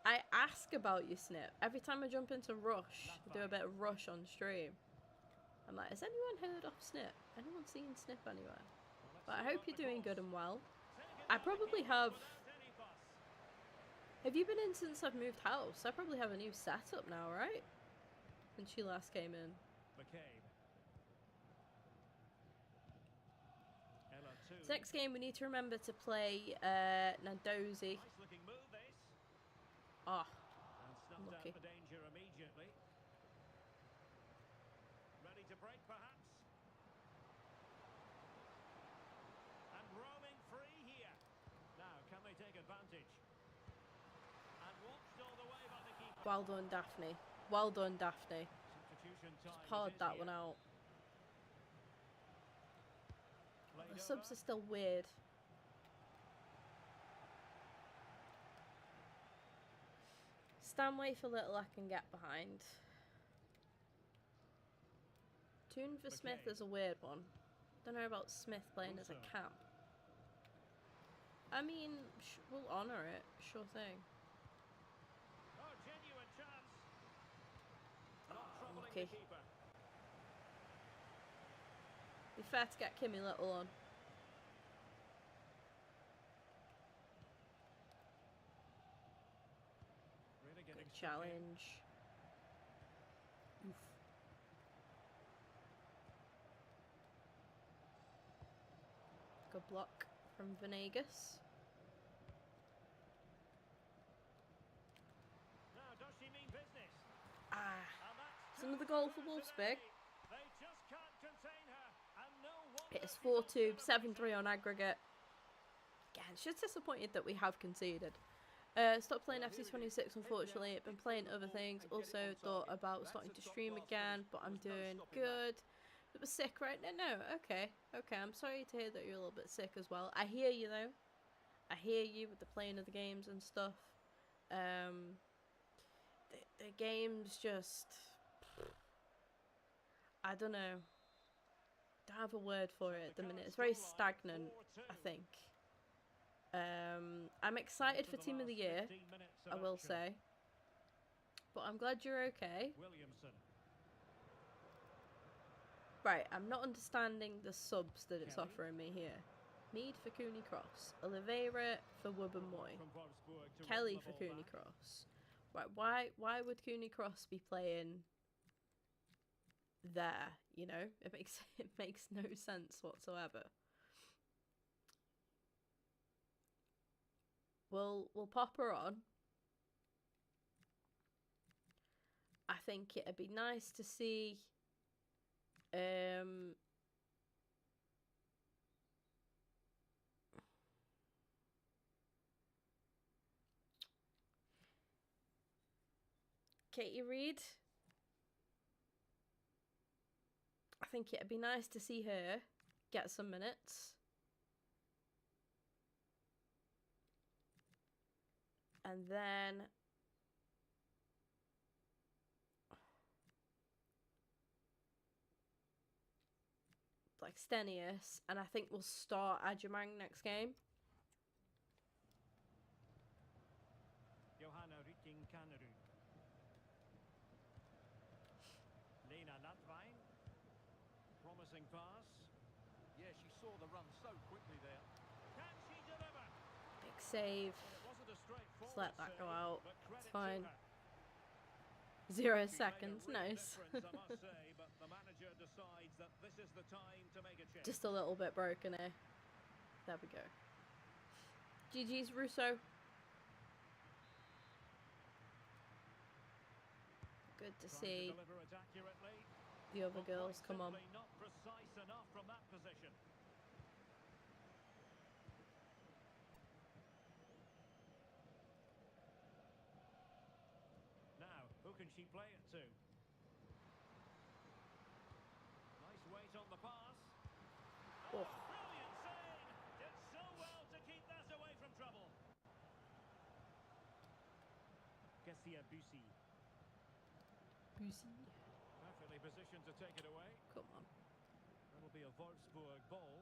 S1: I ask about you, Snip. Every time I jump into Rush, I do a bit of Rush on stream. I'm like, has anyone heard of Snip? Anyone seen Snip anywhere? But I hope you're doing good and well. I probably have... Have you been in since I've moved house? I probably have a new setup now, right? When she last came in. So next game we need to remember to play Nandozi. Ah, lucky.
S3: Ready to break, perhaps. And roaming free here. Now, can they take advantage? And watched all the way by the keeper.
S1: Well done, Daphne. Well done, Daphne.
S3: Substitution time.
S1: Just pawed that one out. The subs are still weird. Stanway for little I can get behind. Tune for Smith is a weird one. Don't know about Smith playing as a cap. I mean, we'll honour it. Sure thing.
S3: Oh, genuine chance. Not troubling
S1: Okay.
S3: the keeper.
S1: Be fair to get Kimmy Little on.
S3: Really getting
S1: Good challenge. Oof. Good block from Venegas.
S3: Now, does she mean business?
S1: Ah,
S3: And that's
S1: it's another goal for Wolfsburg.
S3: They just can't contain her. And no wonder
S1: It's 4-2, 7-3 on aggregate. Again, it's just disappointed that we have conceded. Stopped playing FC26, unfortunately. I've been playing other things. Also thought about starting to stream again, but I'm doing good. It was sick, right? No, okay. I'm sorry to hear that you're a little bit sick as well. I hear you, though. I hear you with the playing of the games and stuff. The games just... I don't know. Don't have a word for it at the minute. It's very stagnant, I think. I'm excited for Team of the Year, I will say. But I'm glad you're okay.
S3: Williamson.
S1: Right, I'm not understanding the subs that it's offering me here. Mead for Cooney Cross. Oliveira for Wubben-Moy.
S3: From Wolfsburg to
S1: Kelly
S3: run the
S1: for
S3: ball
S1: Cooney
S3: back.
S1: Cross. Right, why would Cooney Cross be playing there? You know, it makes no sense whatsoever. We'll pop her on. I think it'd be nice to see Katie Reed. I think it'd be nice to see her get some minutes. And then like Stenius, and I think we'll start Ajamang next game.
S3: Johanna Rytting Kanerud. Lena Latvine. Promising pass.
S4: Yeah, she saw the run so quickly there.
S3: Can she deliver?
S1: Big save.
S3: Well, it wasn't a straightforward
S1: Just let that go
S3: save,
S1: out.
S3: but credit
S1: It's
S3: to
S1: fine.
S3: her.
S1: 0
S3: She's made a
S1: seconds.
S3: real
S1: Nice.
S3: difference, I must say, but the manager decides that this is the time to make a change.
S1: Just a little bit broken here. There we go. GG's Russo. Good to
S3: Trying
S1: see
S3: to deliver it accurately.
S1: the other
S3: But
S1: girls
S3: quite
S1: come on.
S3: simply not precise enough from that position. Now, who can she play it to? Nice weight on the pass.
S1: Oh.
S3: Brilliant save! Did so well to keep that away from trouble. Kessia Bussy. Perfectly positioned to take it away.
S1: Come on.
S3: That'll be a Wolfsburg ball.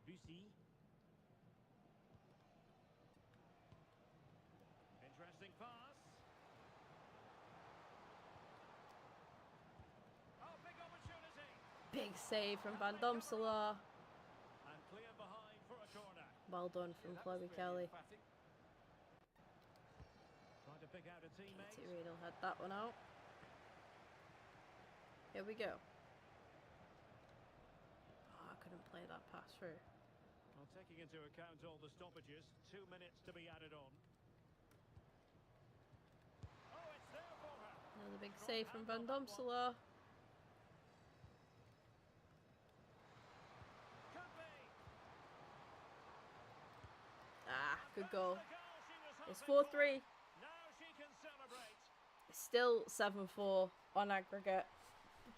S3: Bussy. Interesting pass. Oh, big opportunity.
S1: Big save from Van Domselaar.
S3: And clear behind for a corner.
S1: Well done from
S4: Yeah, that was
S1: Chloe
S4: fairly
S1: Kelly.
S4: emphatic.
S3: Trying to pick out a teammate.
S1: Katie Riedel had that one out. Here we go. Oh, I couldn't play that pass through.
S3: Well, taking into account all the stoppages, 2 minutes to be added on. Oh, it's there for her.
S1: Another big save from Van Domselaar.
S3: Could be.
S1: Ah, good goal.
S3: It's
S1: It's 4-3.
S3: Now she can celebrate.
S1: It's still 7-4 on aggregate.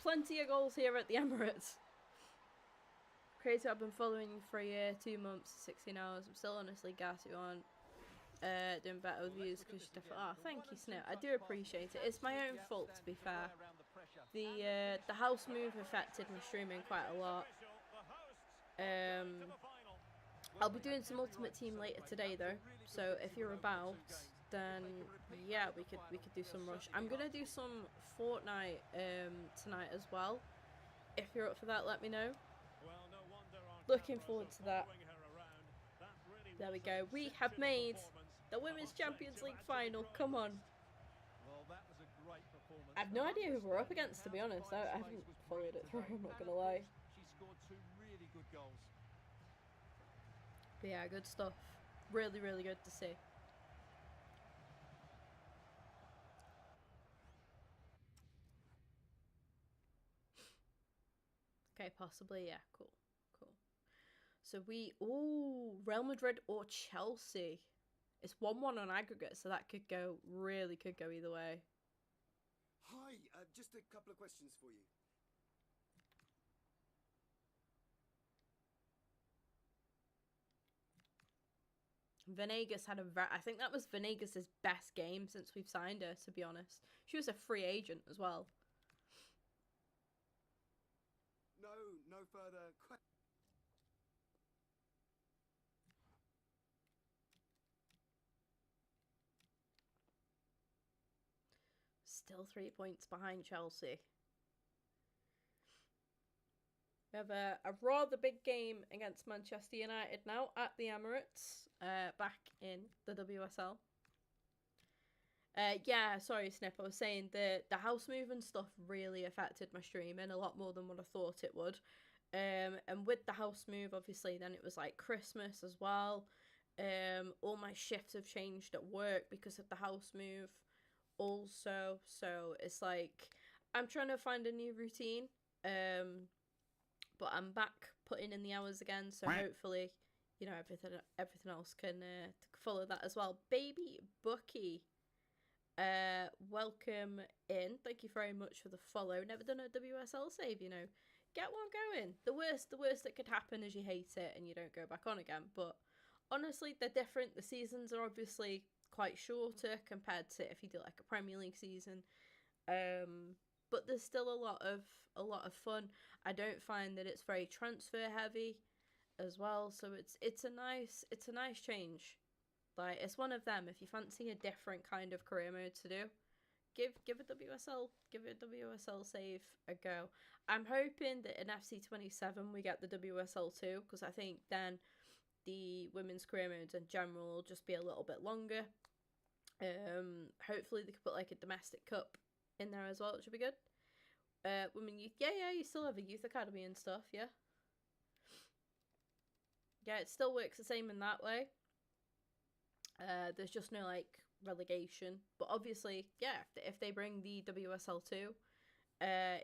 S1: Plenty of goals here at the Emirates. Crazy, I've been following you for a year, 2 months, 16 hours. I'm still honestly gassed you on doing better with views because you definitely. Oh, thank you, Snip. I do appreciate it. It's my own fault, to be fair. The house move affected my streaming quite a lot. I'll be doing some Ultimate Team later today though, so if you're about, then yeah, we could do some rush. I'm gonna do some Fortnite tonight as well. If you're up for that, let me know. Looking forward to that. There we go. We have made the Women's Champions League final. Come on.
S4: Well, that was a great performance.
S1: I have no idea who we're up against, to be honest. I haven't followed it through, I'm not gonna lie.
S4: She scored 2 really good goals.
S1: But yeah, good stuff. Really, really good to see. Okay, possibly, yeah, cool. So Real Madrid or Chelsea. It's 1-1 on aggregate, so that could go either way.
S5: Hi, just a couple of questions for you.
S1: Venegas had I think that was Venegas' best game since we've signed her, to be honest. She was a free agent as well.
S5: No further questions.
S1: Still 3 points behind Chelsea. We have a rather big game against Manchester United now at the Emirates, back in the WSL. Yeah, sorry, Snip. I was saying the house move and stuff really affected my streaming a lot more than what I thought it would. And with the house move, obviously, then it was like Christmas as well. All my shifts have changed at work because of the house move also. So it's like I'm trying to find a new routine. But I'm back putting in the hours again, so hopefully, you know, everything else can follow that as well. Baby Bucky Welcome in. Thank you very much for the follow. Never done a WSL save, you know. Get one going. The worst that could happen is you hate it and you don't go back on again. But honestly, they're different. The seasons are obviously quite shorter compared to if you do like a Premier League season. But there's still a lot of fun. I don't find that it's very transfer heavy as well, so it's a nice change. Like, it's one of them. If you fancy a different kind of career mode to do, give a WSL save a go. I'm hoping that in FC27 we get the WSL 2, because I think then the women's career modes in general will just be a little bit longer. Hopefully they could put like a domestic cup in there as well, which should be good. Women youth, yeah, you still have a youth academy and stuff, yeah. Yeah, it still works the same in that way. There's just no like relegation, but obviously, yeah, if they bring the WSL 2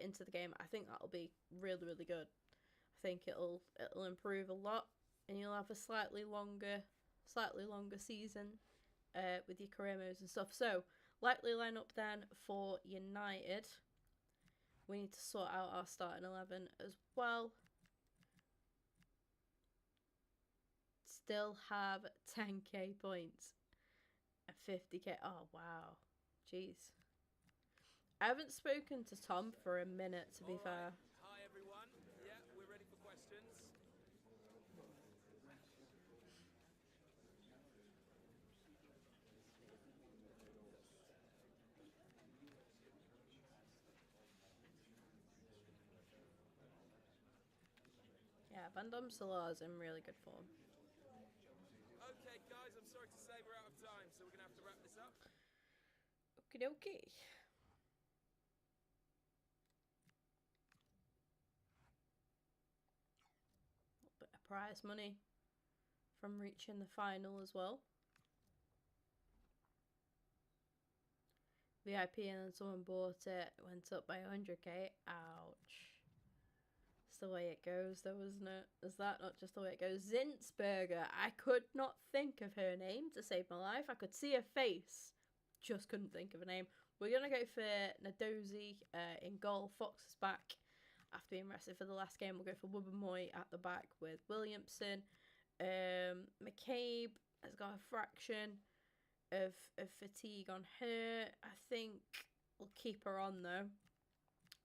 S1: into the game, I think that'll be really, really good. I think it'll improve a lot, and you'll have a slightly longer season with your career modes and stuff. So likely lineup then for United. We need to sort out our starting 11 as well. Still have 10k points and 50k. Oh wow, jeez. I haven't spoken to Tom for a minute, to be fair.
S6: Hi everyone. Yeah, we're ready for questions.
S1: Yeah, Van Salar's in really good form.
S6: Okay, guys, I'm sorry to say we're out of time, so we're going to have to wrap this up.
S1: Okie dokie. A little bit of prize money from reaching the final as well. VIP, and then someone bought it, went up by 100k. Ouch. It's the way it goes though, isn't it? Is that not just the way it goes? Zinsberger. I could not think of her name to save my life. I could see her face, just couldn't think of a name. We're going to go for Nadozi in goal. Fox is back after being rested for the last game. We'll go for Wubbamoy at the back with Williamson. McCabe has got a fraction of fatigue on her. I think we'll keep her on though.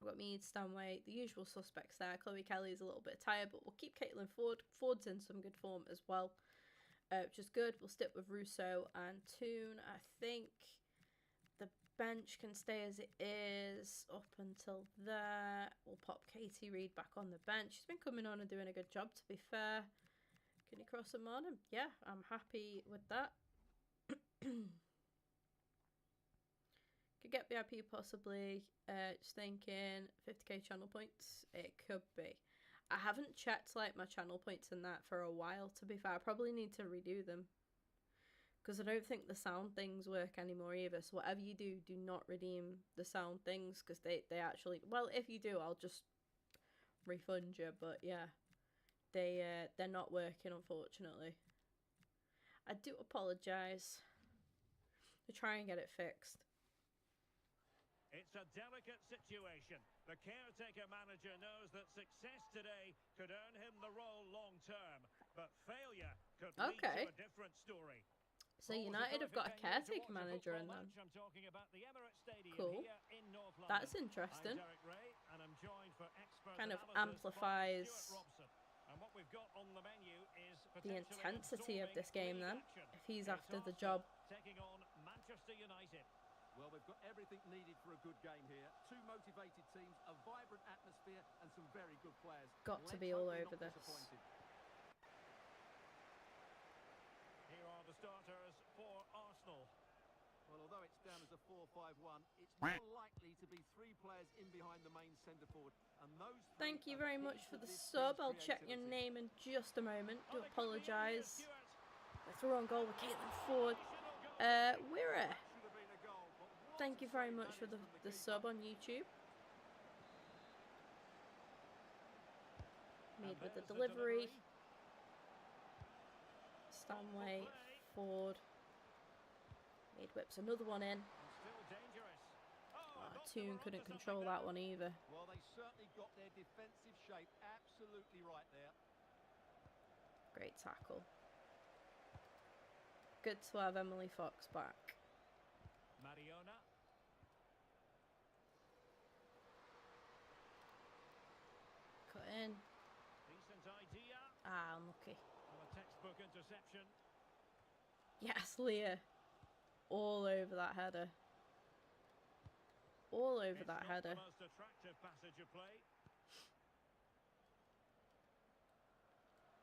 S1: We've got Mead, Stanway, the usual suspects there. Chloe Kelly's a little bit tired, but we'll keep Caitlin Ford. Ford's in some good form as well, which is good. We'll stick with Russo and Toon. I think the bench can stay as it is up until there. We'll pop Katie Reid back on the bench. She's been coming on and doing a good job, to be fair. Can you cross them on him? Yeah, I'm happy with that. Could get VIP possibly. Just thinking 50k channel points. It could be. I haven't checked like my channel points and that for a while, to be fair. I probably need to redo them, because I don't think the sound things work anymore either. So whatever you do, do not redeem the sound things, because they actually, well, if you do, I'll just refund you. But yeah, they're not working, unfortunately. I do apologise. To try and get it fixed.
S3: It's a delicate situation. The caretaker manager knows that success today could earn him the role long term, but failure could lead to a different story.
S1: So United have got a caretaker manager in them.
S3: I'm talking about the Emirates Stadium
S1: cool.
S3: Here in North London.
S1: That's interesting.
S3: I'm Derek Ray, and I'm joined for expert
S1: kind of
S3: analysis
S1: amplifies
S3: and what we've got on the menu is
S1: the intensity of this game then, if he's after the job.
S3: Taking on Manchester United.
S4: Well, we've got everything needed for a good game here. Two motivated teams, a vibrant atmosphere, and some very good players.
S1: Got to be all over this.
S3: Here are the starters for Arsenal.
S4: Well, although it's down as a 4-5-1, it's more likely to be three players in behind the main centre forward. And those
S1: Thank you very much for the sub. I'll check your name in just a moment. Do apologise. That's the wrong goal with Caitlin Ford. We're Thank you very much for the sub on YouTube. Made with the delivery. Stanway, Ford. Made whips another one in. Toon couldn't control that one either.
S4: Well, they certainly got their defensive shape absolutely right there.
S1: Great tackle. Good to have Emily Fox back.
S3: Mariona.
S1: Cut in.
S3: Decent idea.
S1: Ah, unlucky.
S3: Well, a textbook interception.
S1: Yes, Leah. All over that header. All over that header.
S3: The most attractive passage of play.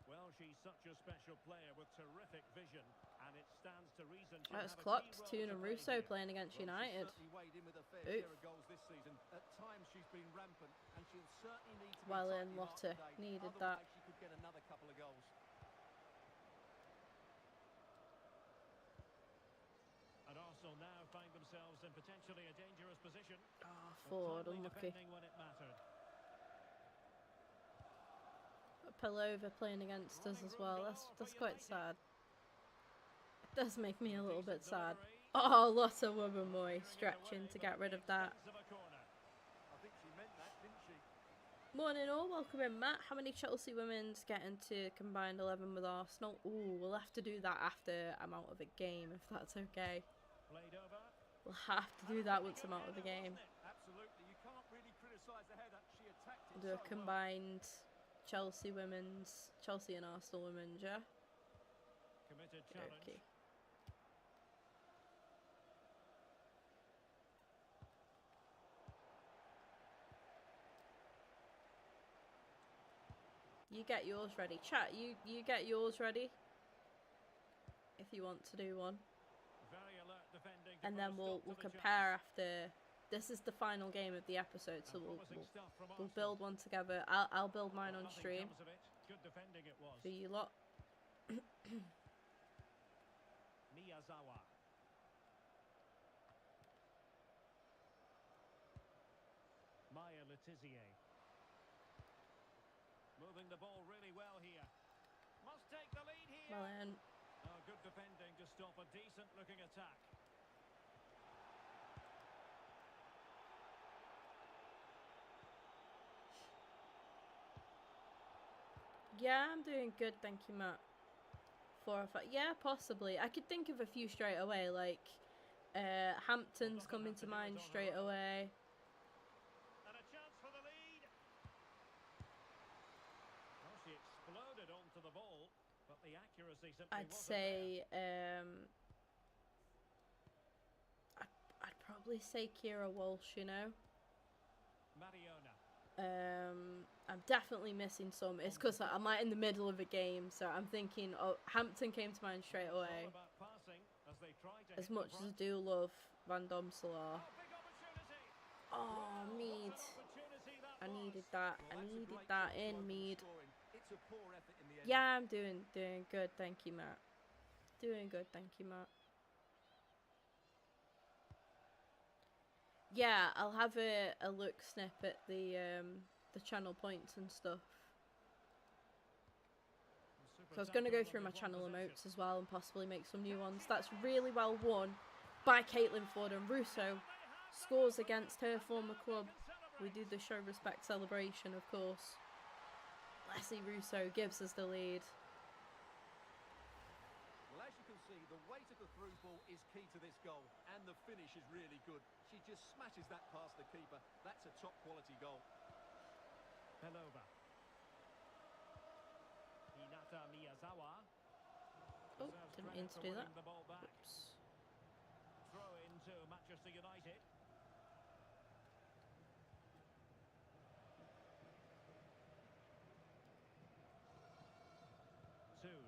S3: Well, she's such a special player with terrific vision, and it stands to reason she'll
S1: That's
S3: have a
S1: clocked.
S3: key role
S1: Toon and
S3: to play
S1: Russo
S3: here.
S1: playing against United.
S4: She's certainly weighed in with a fair
S1: Oof.
S4: share of goals this season. At times she's been rampant, and she'll certainly need to be
S1: Well in,
S4: tightly marked
S1: Lotte.
S4: today.
S1: Needed
S4: Otherwise,
S1: that.
S4: she could get another couple of goals.
S3: And Arsenal now find themselves in potentially a dangerous position.
S1: Oh,
S3: but
S1: Ford,
S3: timely
S1: unlucky.
S3: defending when it mattered.
S1: Pelova playing against us as well. That's quite sad. It does make me a little bit sad. Oh, Lotte Wubbenmoy stretching to get rid of that.
S4: I think she meant that, didn't she?
S1: Morning all, welcome in Matt. How many Chelsea women's get into combined 11 with Arsenal? Ooh, we'll have to do that after I'm out of the game, if that's okay.
S3: Played over.
S1: We'll have to do that once I'm out of the game.
S4: Absolutely. You can't really criticise the header. She attacked it
S1: We'll do a
S4: so well.
S1: combined Chelsea women's, Chelsea and Arsenal women's, yeah?
S3: Committed challenge.
S1: Okay. You get yours ready. Chat, you get yours ready. If you want to do one.
S3: Very alert defending.
S1: And then we'll compare after. This is the final game of the episode, so we'll build one together. I'll build mine on stream
S3: Good defending it was.
S1: for you lot.
S3: Miyazawa. Maya Letizier. Moving the ball really well here. Must take the lead here.
S1: Well, then,
S3: Oh, good defending to stop a decent looking attack.
S1: yeah, I'm doing good, thank you, Matt. 4 or 5. Yeah, possibly. I could think of a few straight away, like Hampton's coming to mind straight away.
S3: And a chance for the lead. Well, she exploded onto the ball, but the accuracy simply
S1: I'd
S3: wasn't
S1: say I'd probably say Kira Walsh, you know.
S3: there. Mariona.
S1: I'm definitely missing some. It's because I'm like in the middle of a game, so I'm thinking, oh, Hampton came to mind straight away.
S3: All about passing as they try to
S1: As
S3: hit the
S1: much as I
S3: front.
S1: do love Van Domselaar.
S3: Oh, big opportunity.
S1: Oh, Mead.
S3: Opportunity that
S1: I
S3: was.
S1: needed that.
S4: Well,
S1: I
S4: that's a
S1: needed
S4: great
S1: that
S4: chance to
S1: in,
S4: open the
S1: Mead.
S4: scoring. It's a poor effort in the end.
S1: Yeah, I'm doing good, thank you, Matt. Doing good, thank you, Matt. Yeah, I'll have a look snip at the channel points and stuff. So I was going to go through my channel emotes as well and possibly make some new ones. That's really well won by Caitlin Ford, and Russo scores against her former club. We do the show respect celebration, of course. Leslie Russo gives us the lead.
S4: Well, as you can see, the weight of the through ball is key to this goal, and the finish is really good. She just smashes that past the keeper. That's a top quality goal.
S3: Pelova. Hinata Miyazawa.
S1: Oh,
S3: Deserves
S1: didn't
S3: credit
S1: mean
S3: for
S1: to do that.
S3: winning the ball back.
S1: Oops.
S3: Throw into Manchester United. Soon.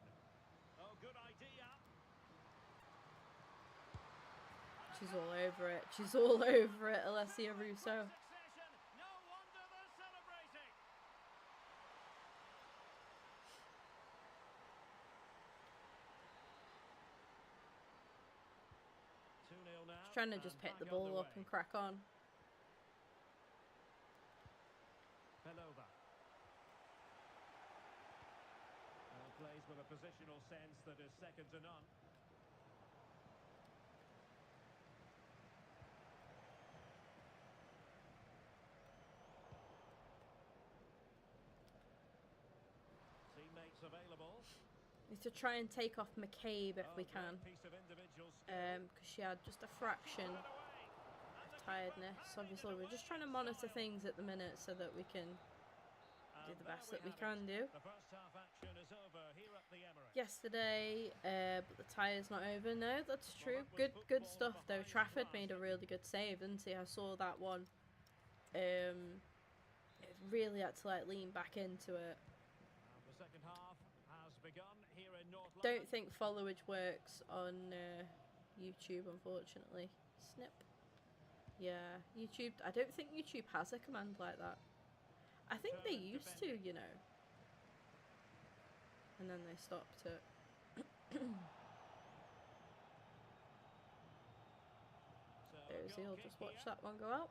S3: Oh, good idea.
S1: She's all over it. She's all over it, Alessia Russo.
S3: Succession. No wonder they're celebrating. Now,
S1: She's trying to just pick the ball up and crack on.
S3: Pelova. Plays with a positional sense that is second to none. available.
S1: Need to try and take off McCabe if we can,
S3: Piece of individual skill.
S1: because she had just a fraction
S3: Put it away.
S1: of tiredness. Obviously, we're just trying to monitor things at the minute so that we can do the best that we can do.
S3: The first half action is over here at the Emirates.
S1: Yesterday, but the tire's not over. No, that's true. Good stuff though. Trafford made a really good save, didn't he? I saw that one. It really had to like lean back into it.
S3: And the second half has begun here in North London.
S1: Don't think followage works on YouTube, unfortunately. Snip. Yeah, YouTube. I don't think YouTube has a command like that. I think they used to, you know. And then they stopped it. There's he'll just watch that one go out.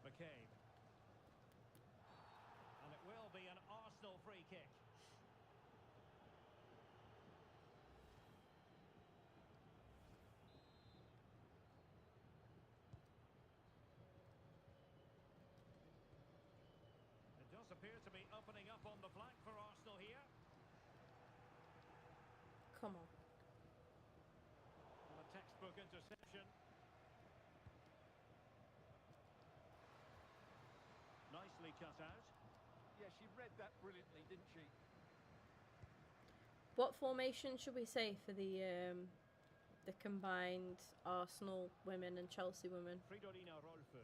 S3: McCabe. And it will be an Arsenal free kick. It does appear to be opening up on the flank for Arsenal here.
S1: Come on.
S3: And a textbook interception. Nicely cut out.
S4: Yeah, she read that brilliantly, didn't she?
S1: What formation should we say for the combined Arsenal women and Chelsea women?
S3: Fridolina Rolfö.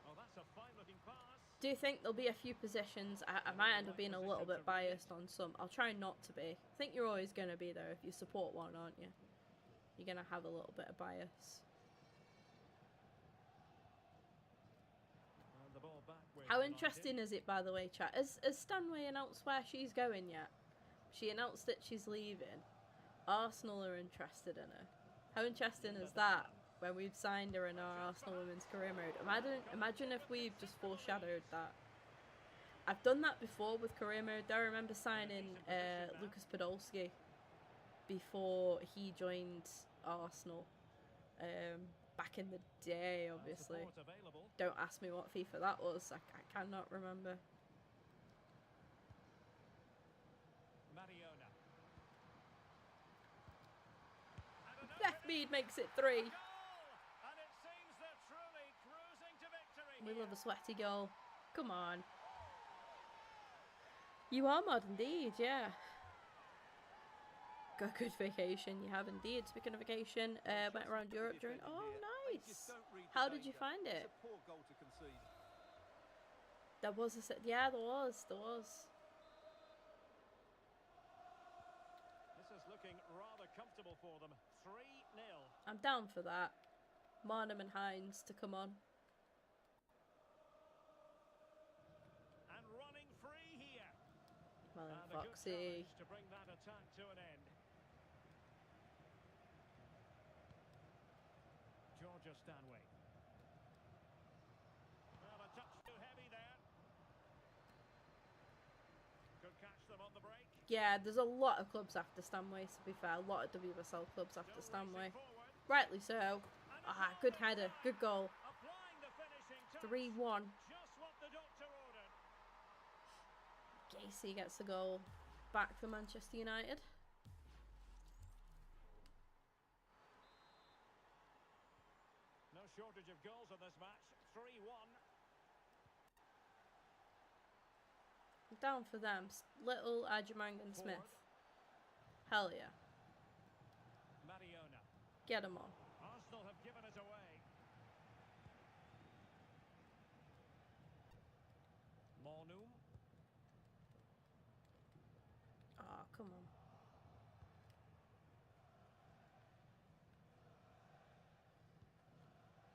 S3: Oh, that's a fine-looking pass.
S1: Do you think there'll be a few positions? I might end up being a little bit biased on some. I'll try not to be. I think you're always going to be though if you support one, aren't you? You're going to have a little bit of bias.
S3: And the ball back with
S1: How
S3: United.
S1: interesting is it, by the way, chat? Has Stanway announced where she's going yet? She announced that she's leaving. Arsenal are interested in her. How interesting is that? When we've signed her in our Arsenal Women's Career Mode. Imagine if we've just foreshadowed that. I've done that before with Career Mode. I remember signing Lucas Podolski before he joined Arsenal. Back in the day, obviously.
S3: Support available.
S1: Don't ask me what FIFA that was. I cannot remember.
S3: Mariona.
S1: Beth Mead makes it 3.
S3: And it seems they're truly cruising to victory.
S1: We love a sweaty goal. Come on. You are mod indeed, yeah. Got a good vacation. You have indeed. Speaking of vacation, went around Europe during... Oh, nice. How did you find it?
S4: It's a poor goal to concede.
S1: There was a... Yeah, there was.
S3: This is looking rather comfortable for them. 3-0.
S1: I'm down for that. Marnham and Hines to come on.
S3: And running free here.
S1: Well then,
S3: And a good
S1: Foxy.
S3: challenge to bring that attack to an end. Georgia Stanway. Well, a touch too heavy there. Could catch them on the break.
S1: Yeah, there's a lot of clubs after Stanway, to be fair. A lot of WSL clubs after
S3: Still
S1: Stanway.
S3: racing forward.
S1: Rightly so. Ah, good header. Good goal.
S3: Applying the finishing touch.
S1: 3-1.
S3: Just what the doctor ordered.
S1: Gacy gets the goal back for Manchester United.
S3: No shortage of goals in this match. 3-1.
S1: Down for them. Little, Ajamang and Smith. Hell yeah.
S3: Mariona.
S1: Get them on.
S3: Arsenal have given it away. Mornu.
S1: Ah, come on.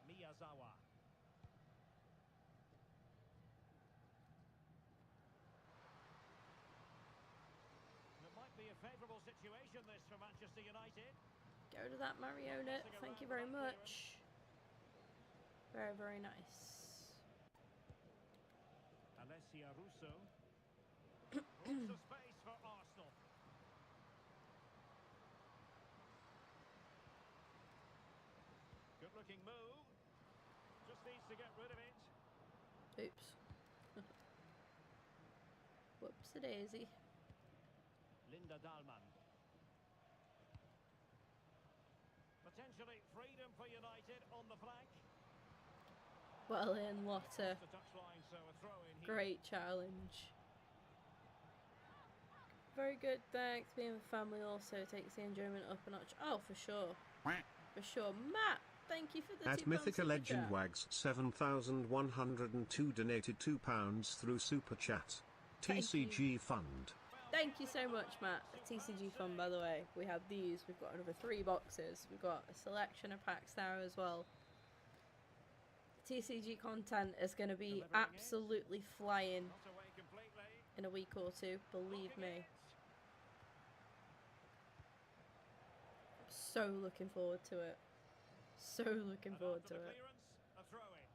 S3: Miyazawa. It might be a favourable situation this for Manchester United.
S1: Go to that Mariona. Thank you very much. Very, very nice.
S3: Alessia Russo. Lots of space for Arsenal. attacking move. Just needs to get rid of it.
S1: Oops. Whoops-a-daisy.
S3: Linda Dahlmann. Potentially freedom for United on the flank.
S1: Well in, Lotta.
S3: The touchline, so a throw in here.
S1: Great challenge. Very good, thanks. Being with family also takes the enjoyment up a notch. Oh, for sure. For sure. Matt, thank you for the £2
S7: At Mythica
S1: super
S7: Legend
S1: chat.
S7: Wags 7,102 donated £2 through Super Chat.
S1: Thank
S7: TCG
S1: you.
S7: Fund.
S1: Thank you so much, Matt. TCG Fun, by the way. We have these. We've got another 3 boxes. We've got a selection of packs there as well. TCG content is going to be absolutely flying
S3: Not away completely.
S1: in a week or two. Believe me. So looking forward to it. So looking
S3: And
S1: forward
S3: after
S1: to
S3: the
S1: it.
S3: clearance, a throw in.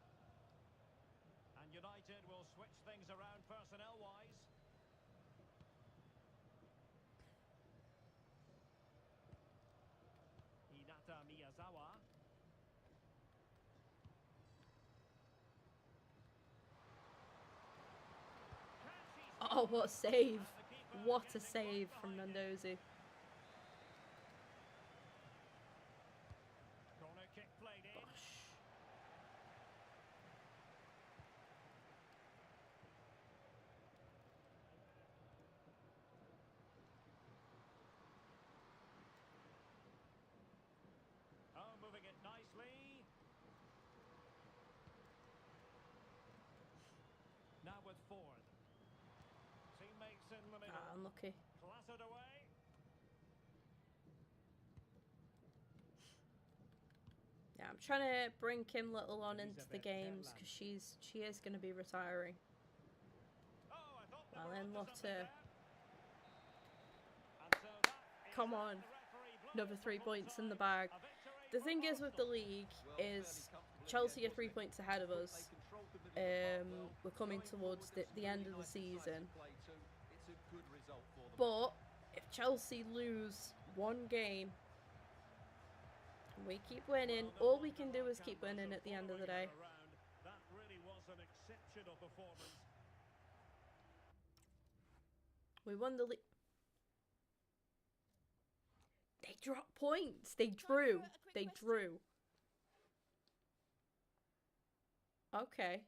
S3: And United will switch things around personnel-wise. Hinata Miyazawa.
S1: Oh, what a save. What a save from Nandozi.
S3: Corner kick played in.
S1: Gosh.
S3: Oh, moving it nicely. Now with Ford. Teammates in the middle.
S1: Ah, unlucky.
S3: Clattered away.
S1: Yeah, I'm trying to bring Kim Little on into the games because she is going to be retiring.
S3: Oh, I thought they
S1: Well
S3: were
S1: then,
S3: onto
S1: Lotta.
S3: something there. And so that is
S1: Come
S3: it.
S1: on.
S3: The referee blows
S1: Another
S3: the
S1: 3
S3: full
S1: points in the
S3: time.
S1: bag.
S3: A victory
S1: The
S3: for
S1: thing is with the
S3: Arsenal.
S1: league
S4: Well,
S1: is
S4: fairly comfortable
S1: Chelsea are
S4: again,
S1: 3
S4: wasn't it?
S1: points ahead of
S4: They
S1: us.
S4: controlled the middle of the park well.
S1: We're coming
S4: Going
S1: towards
S4: forward,
S1: the
S4: there was
S1: end
S4: some
S1: of the
S4: really nice
S1: season.
S4: decisive play too. It's a good result for them.
S1: But if Chelsea lose one game, we keep winning.
S3: Well,
S1: All we can do is keep winning at the end of the day.
S3: That really was an exceptional performance.
S1: We won the league. They dropped points. They drew. They drew. Okay.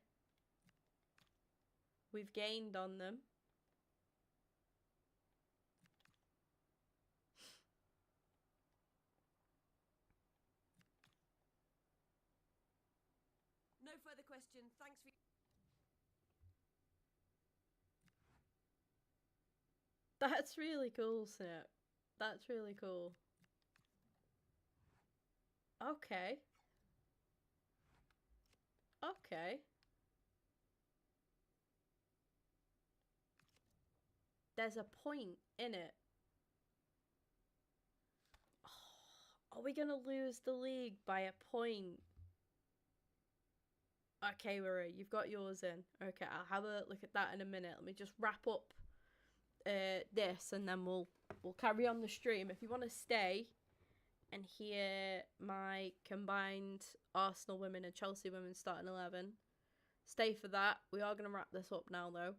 S1: We've gained on them.
S8: No further question. Thanks for...
S1: That's really cool, Snip. That's really cool. Okay. Okay. There's a point in it. Oh, are we gonna lose the league by a point? Okay, Marie, you've got yours in. Okay, I'll have a look at that in a minute. Let me just wrap up this, and then we'll carry on the stream. If you want to stay and hear my combined Arsenal women and Chelsea women starting 11, stay for that. We are going to wrap this up now, though.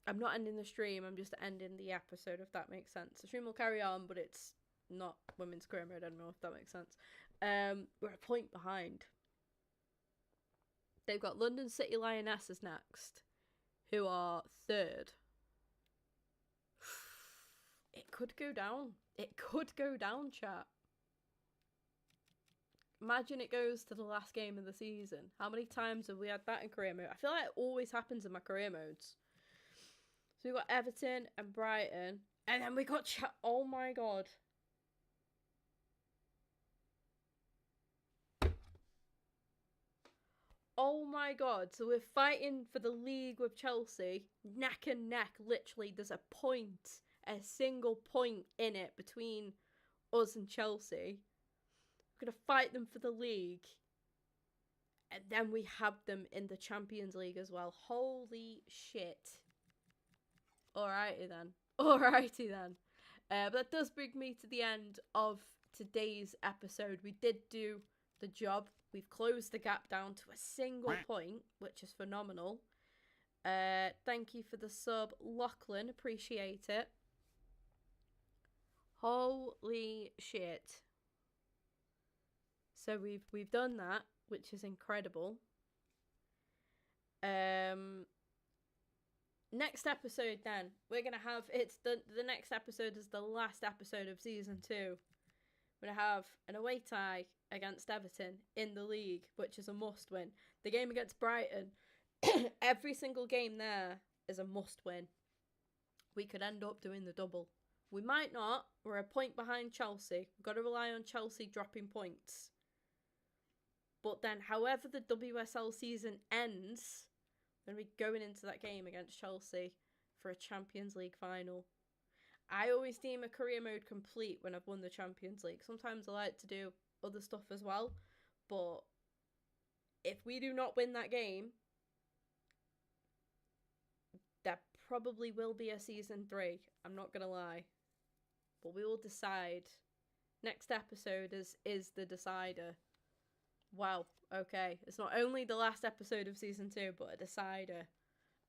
S1: I'm not ending the stream. I'm just ending the episode, if that makes sense. The stream will carry on, but it's not women's career mode anymore, if that makes sense. We're a point behind. They've got London City Lionesses next, who are third. It could go down. It could go down, chat. Imagine it goes to the last game of the season. How many times have we had that in career mode? I feel like it always happens in my career modes. So we've got Everton and Brighton. And then we got oh my god. Oh my god, so we're fighting for the league with Chelsea, neck and neck, literally. There's a single point in it between us and Chelsea. We're going to fight them for the league. And then we have them in the Champions League as well. Holy shit. Alrighty then. Alrighty then. But that does bring me to the end of today's episode. We did do the job. We've closed the gap down to a single point, which is phenomenal. Thank you for the sub, Lachlan. Appreciate it. Holy shit. So we've done that, which is incredible. Next episode then, we're gonna have, it's the next episode is the last episode of season 2. We're gonna have an away tie against Everton in the league, which is a must win. The game against Brighton, every single game there is a must win. We could end up doing the double. We might not. We're a point behind Chelsea. We've got to rely on Chelsea dropping points. But then, however the WSL season ends, we're going to be going into that game against Chelsea for a Champions League final. I always deem a career mode complete when I've won the Champions League. Sometimes I like to do other stuff as well. But if we do not win that game, there probably will be a season 3. I'm not going to lie. But we will decide. Next episode is the decider. Wow, okay. It's not only the last episode of season 2, but a decider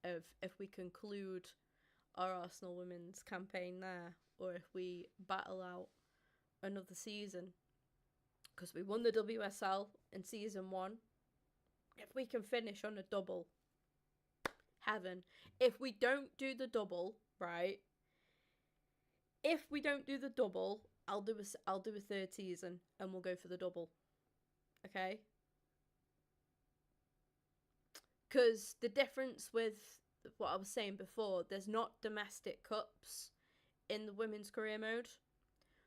S1: of if we conclude our Arsenal women's campaign there, or if we battle out another season. Because we won the WSL in season 1. If we can finish on a double, heaven. If we don't do the double, right? If we don't do the double, I'll do a third season and we'll go for the double. Okay? Because the difference with what I was saying before, there's not domestic cups in the women's career mode.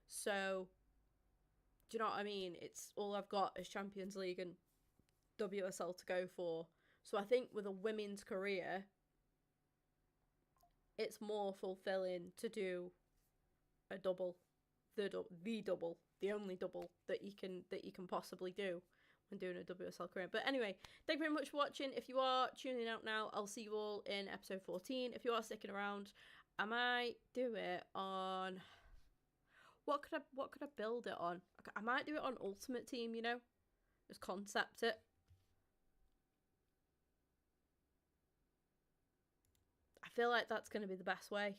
S1: So, do you know what I mean? It's all I've got is Champions League and WSL to go for. So I think with a women's career, it's more fulfilling to do a double, the double, the only double that you can possibly do when doing a WSL career. But anyway, thank you very much for watching. If you are tuning out now, I'll see you all in episode 14. If you are sticking around, I might do it on, what could I build it on? I might do it on Ultimate Team, you know, just concept it. I feel like that's going to be the best way.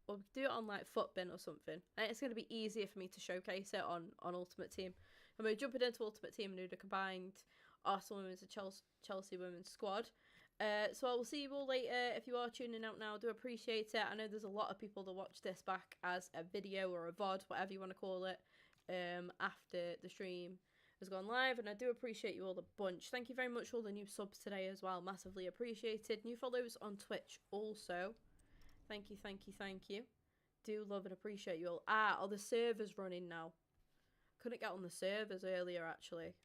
S1: Or do it on like Footbin or something. And it's going to be easier for me to showcase it on Ultimate Team. I'm going to jump into Ultimate Team and do the combined Arsenal women's and Chelsea women's squad. So I will see you all later. If you are tuning out now, I do appreciate it. I know there's a lot of people that watch this back as a video or a VOD, whatever you want to call it, after the stream has gone live. And I do appreciate you all a bunch. Thank you very much for all the new subs today as well. Massively appreciated. New follows on Twitch also. Thank you, thank you, thank you. Do love and appreciate you all. Oh, the server's running now. Couldn't get on the servers earlier, actually.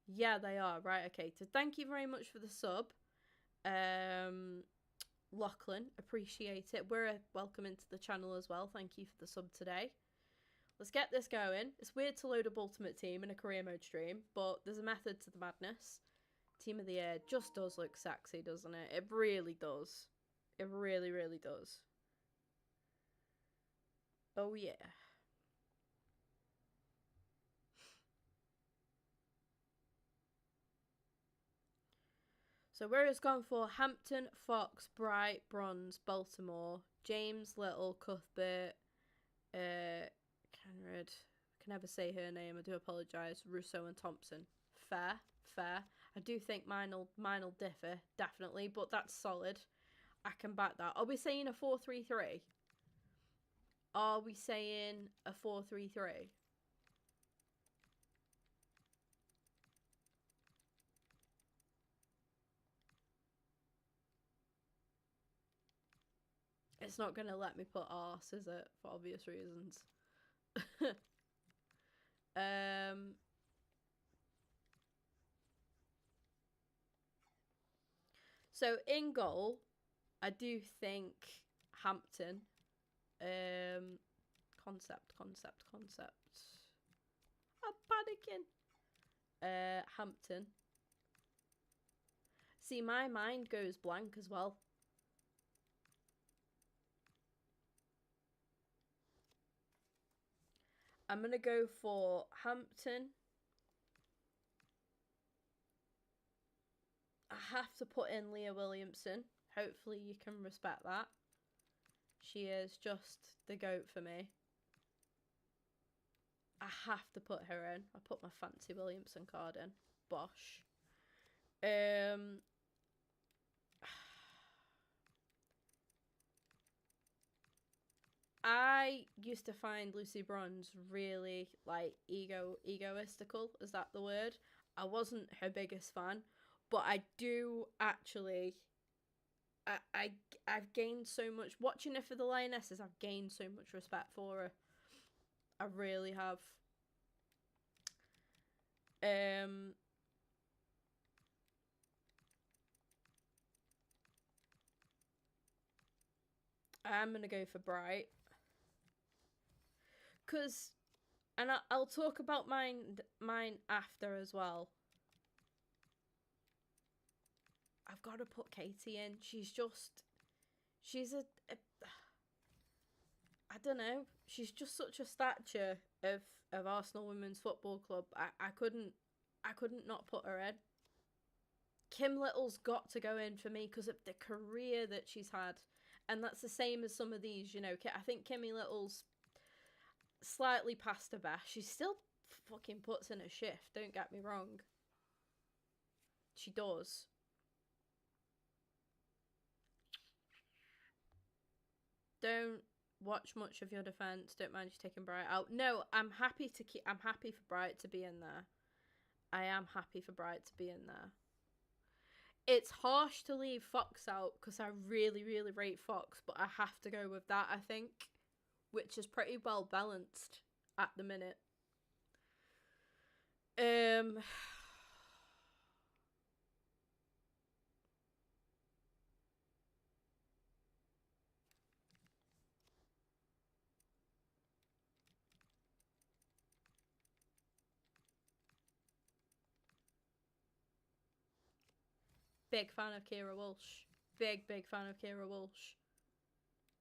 S1: Yeah, they are. Right, okay. So thank you very much for the sub. Lachlan, appreciate it. We're welcome into the channel as well. Thank you for the sub today. Let's get this going. It's weird to load up Ultimate Team in a career mode stream, but there's a method to the madness. Team of the Year just does look sexy, doesn't it? It really does. It really, really does. Oh, yeah. So where it's gone for Hampton, Fox, Bright, Bronze, Baltimore, James, Little, Cuthbert, Kenred, I can never say her name, I do apologise, Russo and Thompson. Fair, fair. I do think mine'll differ, definitely, but that's solid. I can back that. Are we saying a 4-3-3? Are we saying a 4-3-3? It's not going to let me put arse, is it? For obvious reasons. So in goal, I do think Hampton. Concept. I'm panicking. Hampton. See, my mind goes blank as well. I'm going to go for Hampton. I have to put in Leah Williamson. Hopefully you can respect that. She is just the GOAT for me. I have to put her in. I put my fancy Williamson card in. Bosh. I used to find Lucy Bronze really, like, egoistical. Is that the word? I wasn't her biggest fan, but I do actually... I've gained so much... Watching her for the Lionesses, I've gained so much respect for her. I really have. I'm going to go for Bright. Because... And I'll talk about mine after as well. I've got to put Katie in. She's a I don't know. She's just such a stature of Arsenal Women's Football Club. I couldn't not put her in. Kim Little's got to go in for me because of the career that she's had. And that's the same as some of these, you know. I think Kimmy Little's slightly past her best. She still fucking puts in a shift, don't get me wrong. She does. Don't watch much of your defence. Don't mind you taking Bright out. No, I'm happy for Bright to be in there. I am happy for Bright to be in there. It's harsh to leave Fox out because I really, really rate Fox, but I have to go with that, I think, which is pretty well balanced at the minute. Big fan of Kira Walsh. Big fan of Kira Walsh.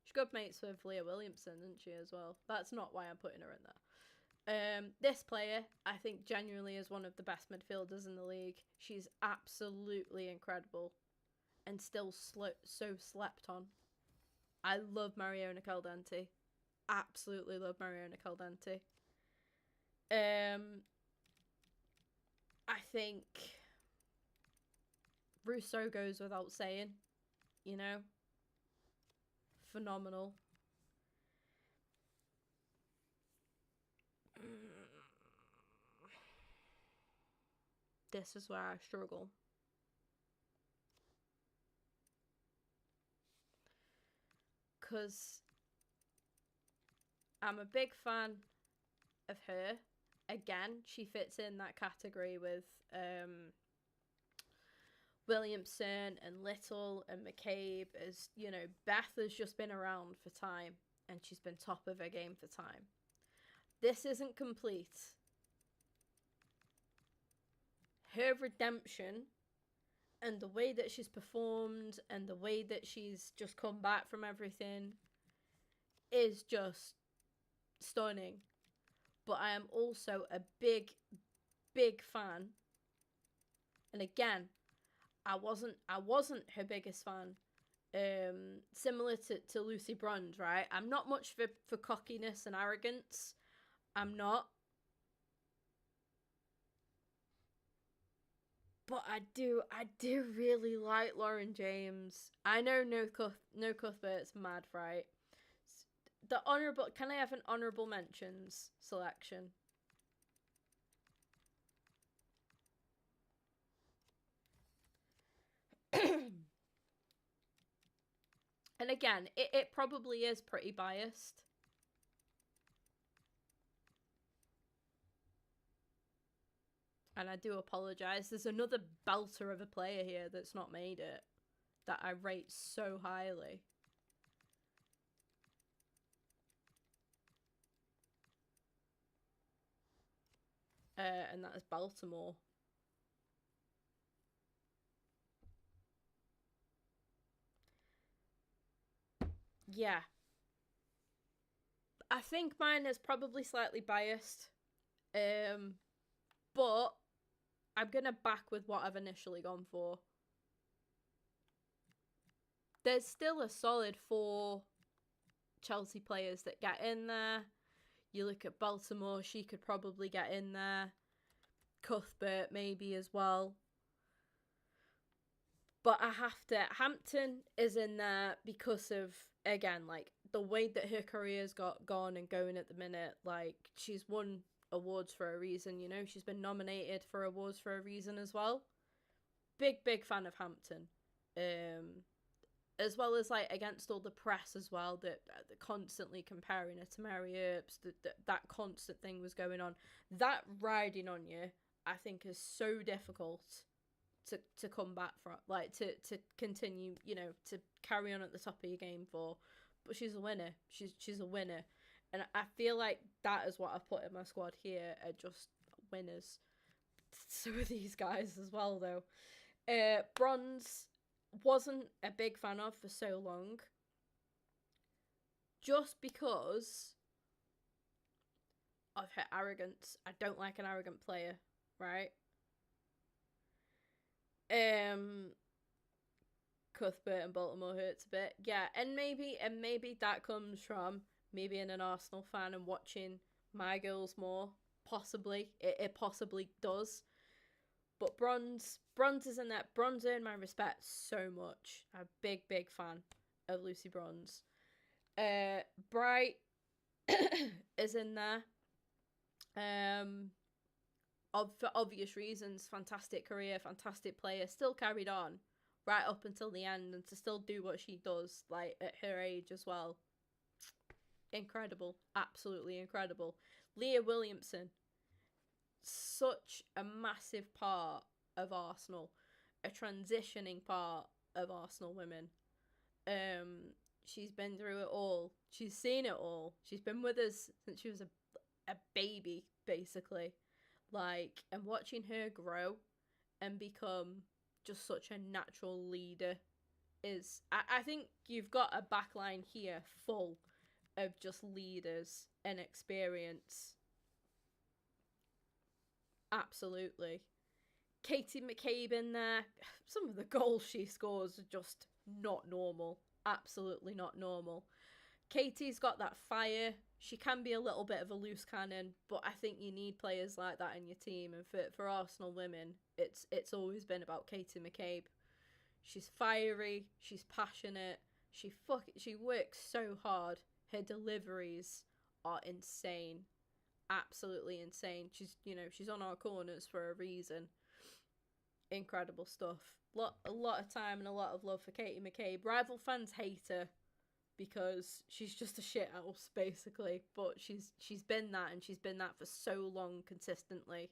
S1: She's good mates with Leah Williamson, isn't she, as well? That's not why I'm putting her in there. This player, I think, genuinely is one of the best midfielders in the league. She's absolutely incredible and still so slept on. I love Mariona Caldente. Absolutely love Mariona Caldente. I think Rousseau goes without saying, you know. Phenomenal. This is where I struggle. Because I'm a big fan of her. Again, she fits in that category with Williamson and Little and McCabe. As you know, Beth has just been around for time and she's been top of her game for time. This isn't complete. Her redemption and the way that she's performed and the way that she's just come back from everything is just stunning. But I am also a big fan. And again, I wasn't her biggest fan. Similar to Lucy Bronze, right? I'm not much for cockiness and arrogance. I'm not. But I do really like Lauren James. I know no Cuthbert's mad, right? The honourable, can I have an honourable mentions selection? And again, it probably is pretty biased. And I do apologise. There's another belter of a player here that's not made it. That I rate so highly. And that is Baltimore. Yeah. I think mine is probably slightly biased, but I'm gonna back with what I've initially gone for. There's still a solid 4 Chelsea players that get in there. You look at Baltimore, she could probably get in there. Cuthbert maybe as well. But I have to... Hampton is in there because of, again, like, the way that her career's gone and going at the minute. Like, she's won awards for a reason, you know? She's been nominated for awards for a reason as well. Big fan of Hampton. As well as, like, against all the press as well, that constantly comparing her to Mary Earps, that constant thing was going on. That riding on you, I think, is so difficult to come back from, like, to continue, you know, to carry on at the top of your game for. But she's a winner. She's a winner. And I feel like that is what I've put in my squad here, are just winners. So are these guys as well, though. Bronze... wasn't a big fan of for so long, just because of her arrogance. I don't like an arrogant player, right? Cuthbert and Baltimore hurts a bit, yeah, and maybe that comes from me being an Arsenal fan and watching my girls more. Possibly, it possibly does. But Bronze is in that. Bronze earned my respect so much. I'm a big fan of Lucy Bronze. Bright is in there. For obvious reasons. Fantastic career, fantastic player. Still carried on right up until the end, and to still do what she does, like, at her age as well. Incredible. Absolutely incredible. Leah Williamson. Such a massive part of Arsenal, a transitioning part of Arsenal women. She's been through it all. She's seen it all. She's been with us since she was a baby, basically. Like, and watching her grow and become just such a natural leader is... I think you've got a backline here full of just leaders and experience. Absolutely. Katie McCabe in there. Some of the goals she scores are just not normal. Absolutely not normal. Katie's got that fire. She can be a little bit of a loose cannon, but I think you need players like that in your team. And for Arsenal women, it's always been about Katie McCabe. She's fiery. She's passionate. She works so hard. Her deliveries are insane. Absolutely insane. She's on our corners for a reason. Incredible stuff. A lot of time and a lot of love for Katie McCabe. Rival fans hate her because she's just a shithouse, basically. But she's been that, and she's been that for so long consistently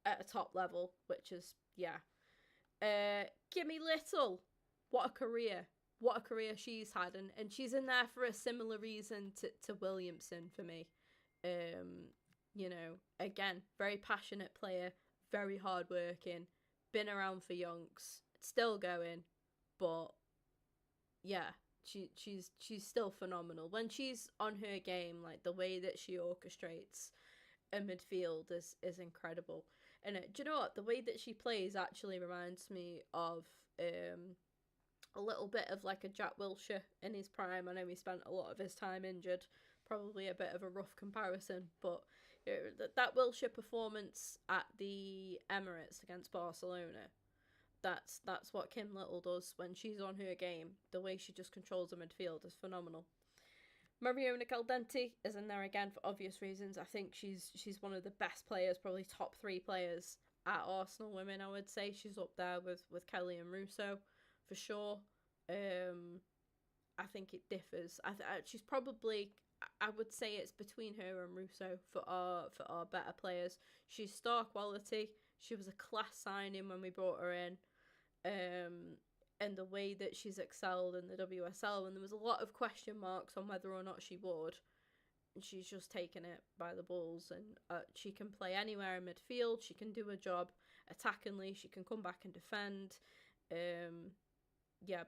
S1: at a top level, which is, yeah. Gimme Little. What a career. What a career she's had. And she's in there for a similar reason to Williamson for me. Again, very passionate player, very hardworking, been around for yonks, still going, but yeah, she's still phenomenal. When she's on her game, like, the way that she orchestrates a midfield is incredible. And do you know what? The way that she plays actually reminds me of a little bit of, like, a Jack Wilshere in his prime. I know he spent a lot of his time injured. Probably a bit of a rough comparison, but that Wilshere performance at the Emirates against Barcelona, that's what Kim Little does when she's on her game. The way she just controls the midfield is phenomenal. Mariona Caldenti is in there again for obvious reasons. I think she's one of the best players, probably top 3 players at Arsenal women, I would say. She's up there with Kelly and Russo, for sure. I think it differs. She's probably... I would say it's between her and Russo for our better players. She's star quality. She was a class signing when we brought her in. And the way that she's excelled in the WSL, and there was a lot of question marks on whether or not she would. And she's just taken it by the balls, and she can play anywhere in midfield. She can do a job attackingly. She can come back and defend.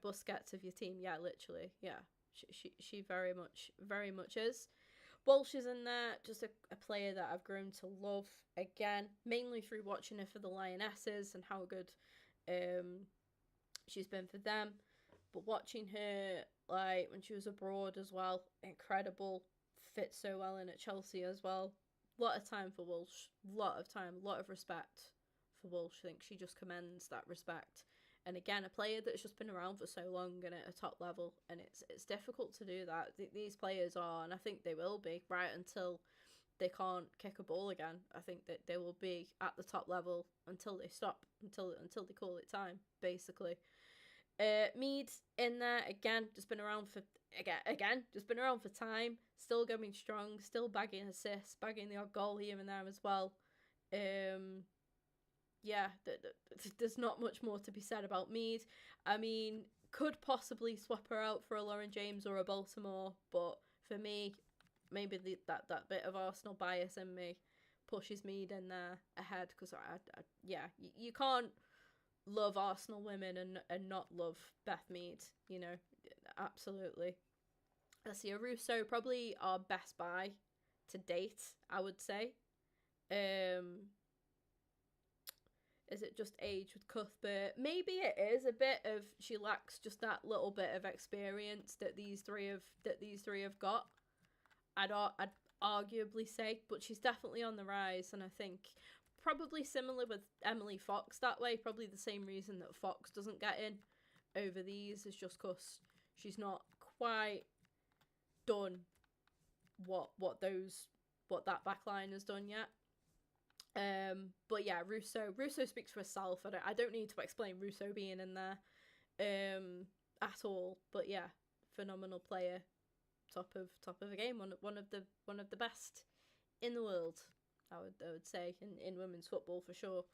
S1: Busquets of your team. Yeah, literally. Yeah. She very much is. Walsh is in there, just a player that I've grown to love again, mainly through watching her for the Lionesses and how good she's been for them. But watching her, like, when she was abroad as well, incredible. Fits so well in at Chelsea as well. Lot of time for Walsh. Lot of time, lot of respect for Walsh. I think she just commends that respect. And again, a player that's just been around for so long and at a top level, and it's difficult to do that. These players are, and I think they will be, right until they can't kick a ball again. I think that they will be at the top level until they stop, until they call it time, basically. Mead in there again, just been around for just been around for time, still going strong, still bagging assists, bagging the odd goal here and there as well. Yeah, there's not much more to be said about Mead. I mean, could possibly swap her out for a Lauren James or a Baltimore, but for me, maybe that bit of Arsenal bias in me pushes Mead in there ahead, because you can't love Arsenal women and not love Beth Mead, you know, absolutely. Let's see, Russo, probably our best buy to date, I would say. Is it just age with Cuthbert? Maybe it is a bit of, she lacks just that little bit of experience that these three have got. I'd arguably say, but she's definitely on the rise, and I think probably similar with Emily Fox that way. Probably the same reason that Fox doesn't get in over these is just because she's not quite done what that backline has done yet. But yeah, Russo speaks for herself. I don't need to explain Russo being in there at all. But yeah, phenomenal player, top of the game, one of the best in the world. I would say in women's football for sure.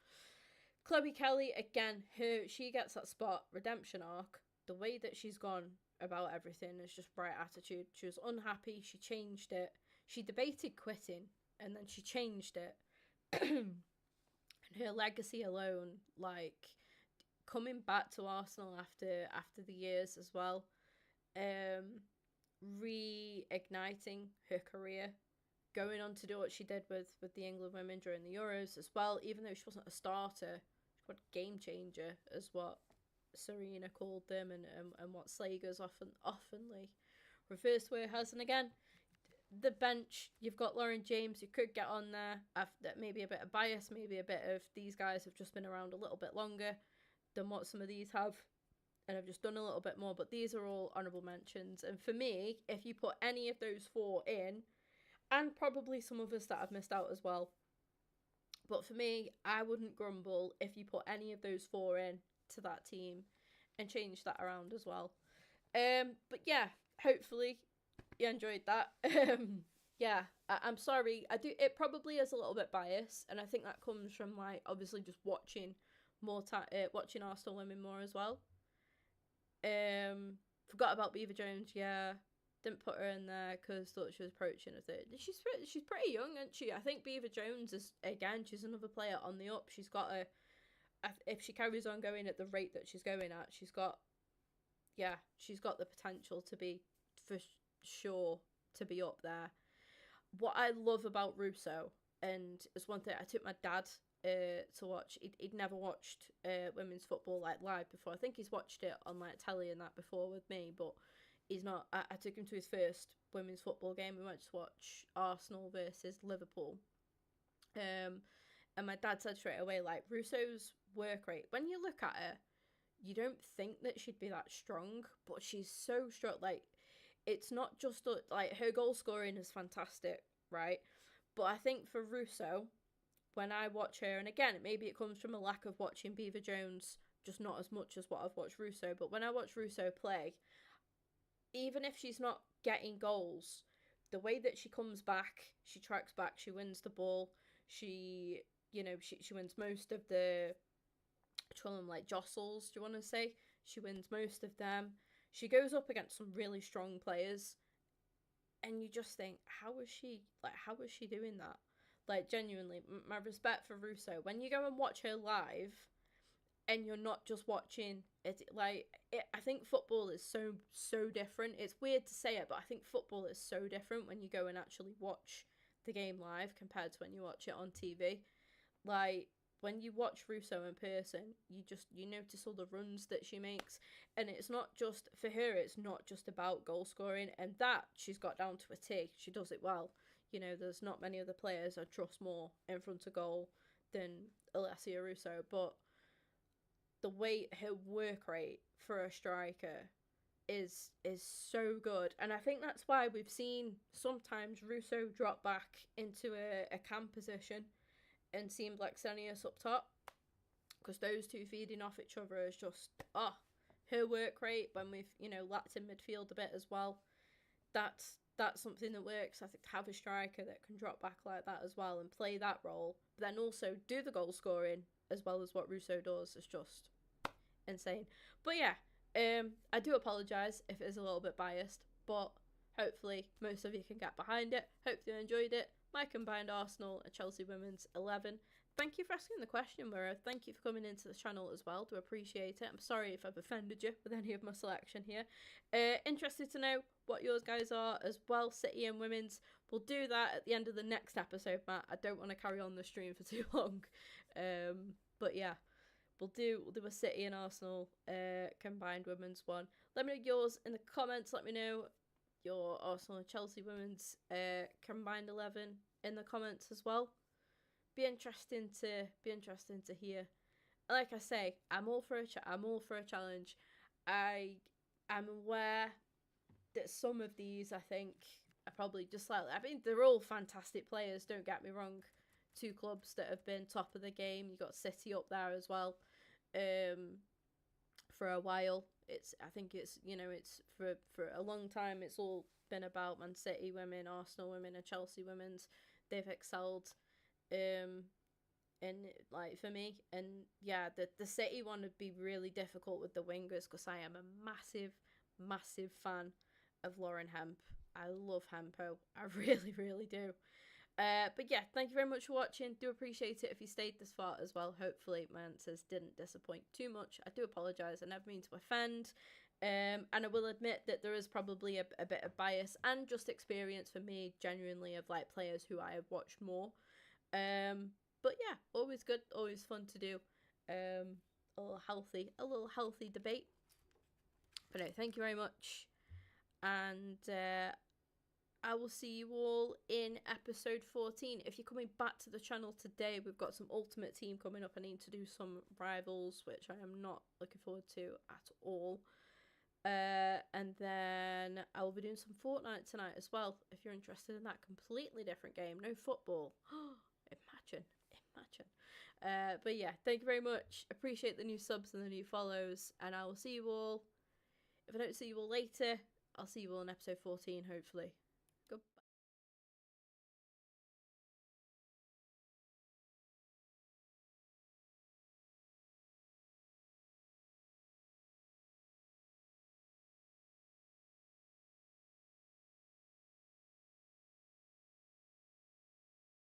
S1: Chloe Kelly, again, she gets that spot, redemption arc. The way that she's gone about everything is just bright attitude. She was unhappy, she changed it. She debated quitting, and then she changed it. And her legacy alone, like coming back to Arsenal after the years as well, reigniting her career, going on to do what she did with the England women during the Euros as well. Even though she wasn't a starter, she was a game changer, as what Serena called them, and what Slager's oftenly refers to her as. And again, the bench, you've got Lauren James, who could get on there after maybe a bit of bias, maybe a bit of these guys have just been around a little bit longer than what some of these have, and have just done a little bit more. But these are all honourable mentions. And for me, if you put any of those four in, and probably some others that I've missed out as well, but for me, I wouldn't grumble if you put any of those four in to that team and change that around as well. But yeah, hopefully you enjoyed that. Yeah, I'm sorry. It probably is a little bit biased, and I think that comes from, like, obviously just watching watching Arsenal women more as well. Forgot about Beaver Jones. Yeah, didn't put her in there because thought she was approaching a third. She's pretty young, isn't she? I think Beaver Jones is, again, she's another player on the up. She's got if she carries on going at the rate that she's going at, she's got the potential to be, for sure, to be up there. What I love about Russo, and it's one thing, I took my dad to watch. He'd never watched women's football like live before. I think he's watched it on like telly and that before with me, but he's not. I took him to his first women's football game. We went to watch Arsenal versus Liverpool. And my dad said straight away, like, Russo's work rate, when you look at her, you don't think that she'd be that strong, but she's so strong. Like, it's not just, like, her goal scoring is fantastic, right? But I think for Russo, when I watch her, and again, maybe it comes from a lack of watching Beaver Jones, just not as much as what I've watched Russo, but when I watch Russo play, even if she's not getting goals, the way that she comes back, she tracks back, she wins the ball, she wins most of the, like, jostles, do you want to say? She wins most of them. She goes up against some really strong players, and you just think, how is she doing that? Like, genuinely, my respect for Russo. When you go and watch her live, and you're not just watching it. Like, I think football is so different. It's weird to say it, but I think football is so different when you go and actually watch the game live compared to when you watch it on TV. Like, when you watch Russo in person, you notice all the runs that she makes, and it's not just for her. It's not just about goal scoring, and that she's got down to a T. She does it well. You know, there's not many other players I trust more in front of goal than Alessia Russo, but the way her work rate for a striker is so good, and I think that's why we've seen sometimes Russo drop back into a cam position and seemed like Xenius up top, because those two feeding off each other is just, her work rate when we've, you know, lacked in midfield a bit as well. That's something that works. I think to have a striker that can drop back like that as well and play that role, but then also do the goal scoring as well as what Russo does is just insane. But yeah, I do apologise if it is a little bit biased, but hopefully most of you can get behind it. Hope you enjoyed it. My combined Arsenal and Chelsea women's 11. Thank you for asking the question, Mira. Thank you for coming into the channel as well. Do appreciate it. I'm sorry if I've offended you with any of my selection here. Interested to know what yours guys are as well, City and women's. We'll do that at the end of the next episode, Matt. I don't want to carry on the stream for too long. But yeah, we'll do a City and Arsenal combined women's one. Let me know yours in the comments. Let me know your Arsenal and Chelsea women's combined 11 in the comments as well. Be interesting to hear. Like I say, I'm all for a challenge. I am aware that some of these, I think, are probably just slightly. I mean, they're all fantastic players. Don't get me wrong. Two clubs that have been top of the game. You got City up there as well. For a while, I think it's for a long time. It's all been about Man City women, Arsenal women, and Chelsea women's. They've excelled. And like for me, and yeah, the City one would be really difficult with the wingers because I am a massive fan of Lauren Hemp. I love Hempo. I really do. But yeah, thank you very much for watching. Do appreciate it if you stayed this far as well. Hopefully my answers didn't disappoint too much. I do apologise. I never mean to offend. And I will admit that there is probably a bit of bias and just experience for me genuinely of like players who I have watched more. But yeah, always good, always fun to do. A little healthy debate. But no, thank you very much. And I will see you all in episode 14. If you're coming back to the channel today, we've got some Ultimate Team coming up. I need to do some rivals, which I am not looking forward to at all. And then I will be doing some Fortnite tonight as well, if you're interested in that completely different game. No football. Imagine. But yeah, thank you very much. Appreciate the new subs and the new follows. And I will see you all. If I don't see you all later, I'll see you all in episode 14, hopefully.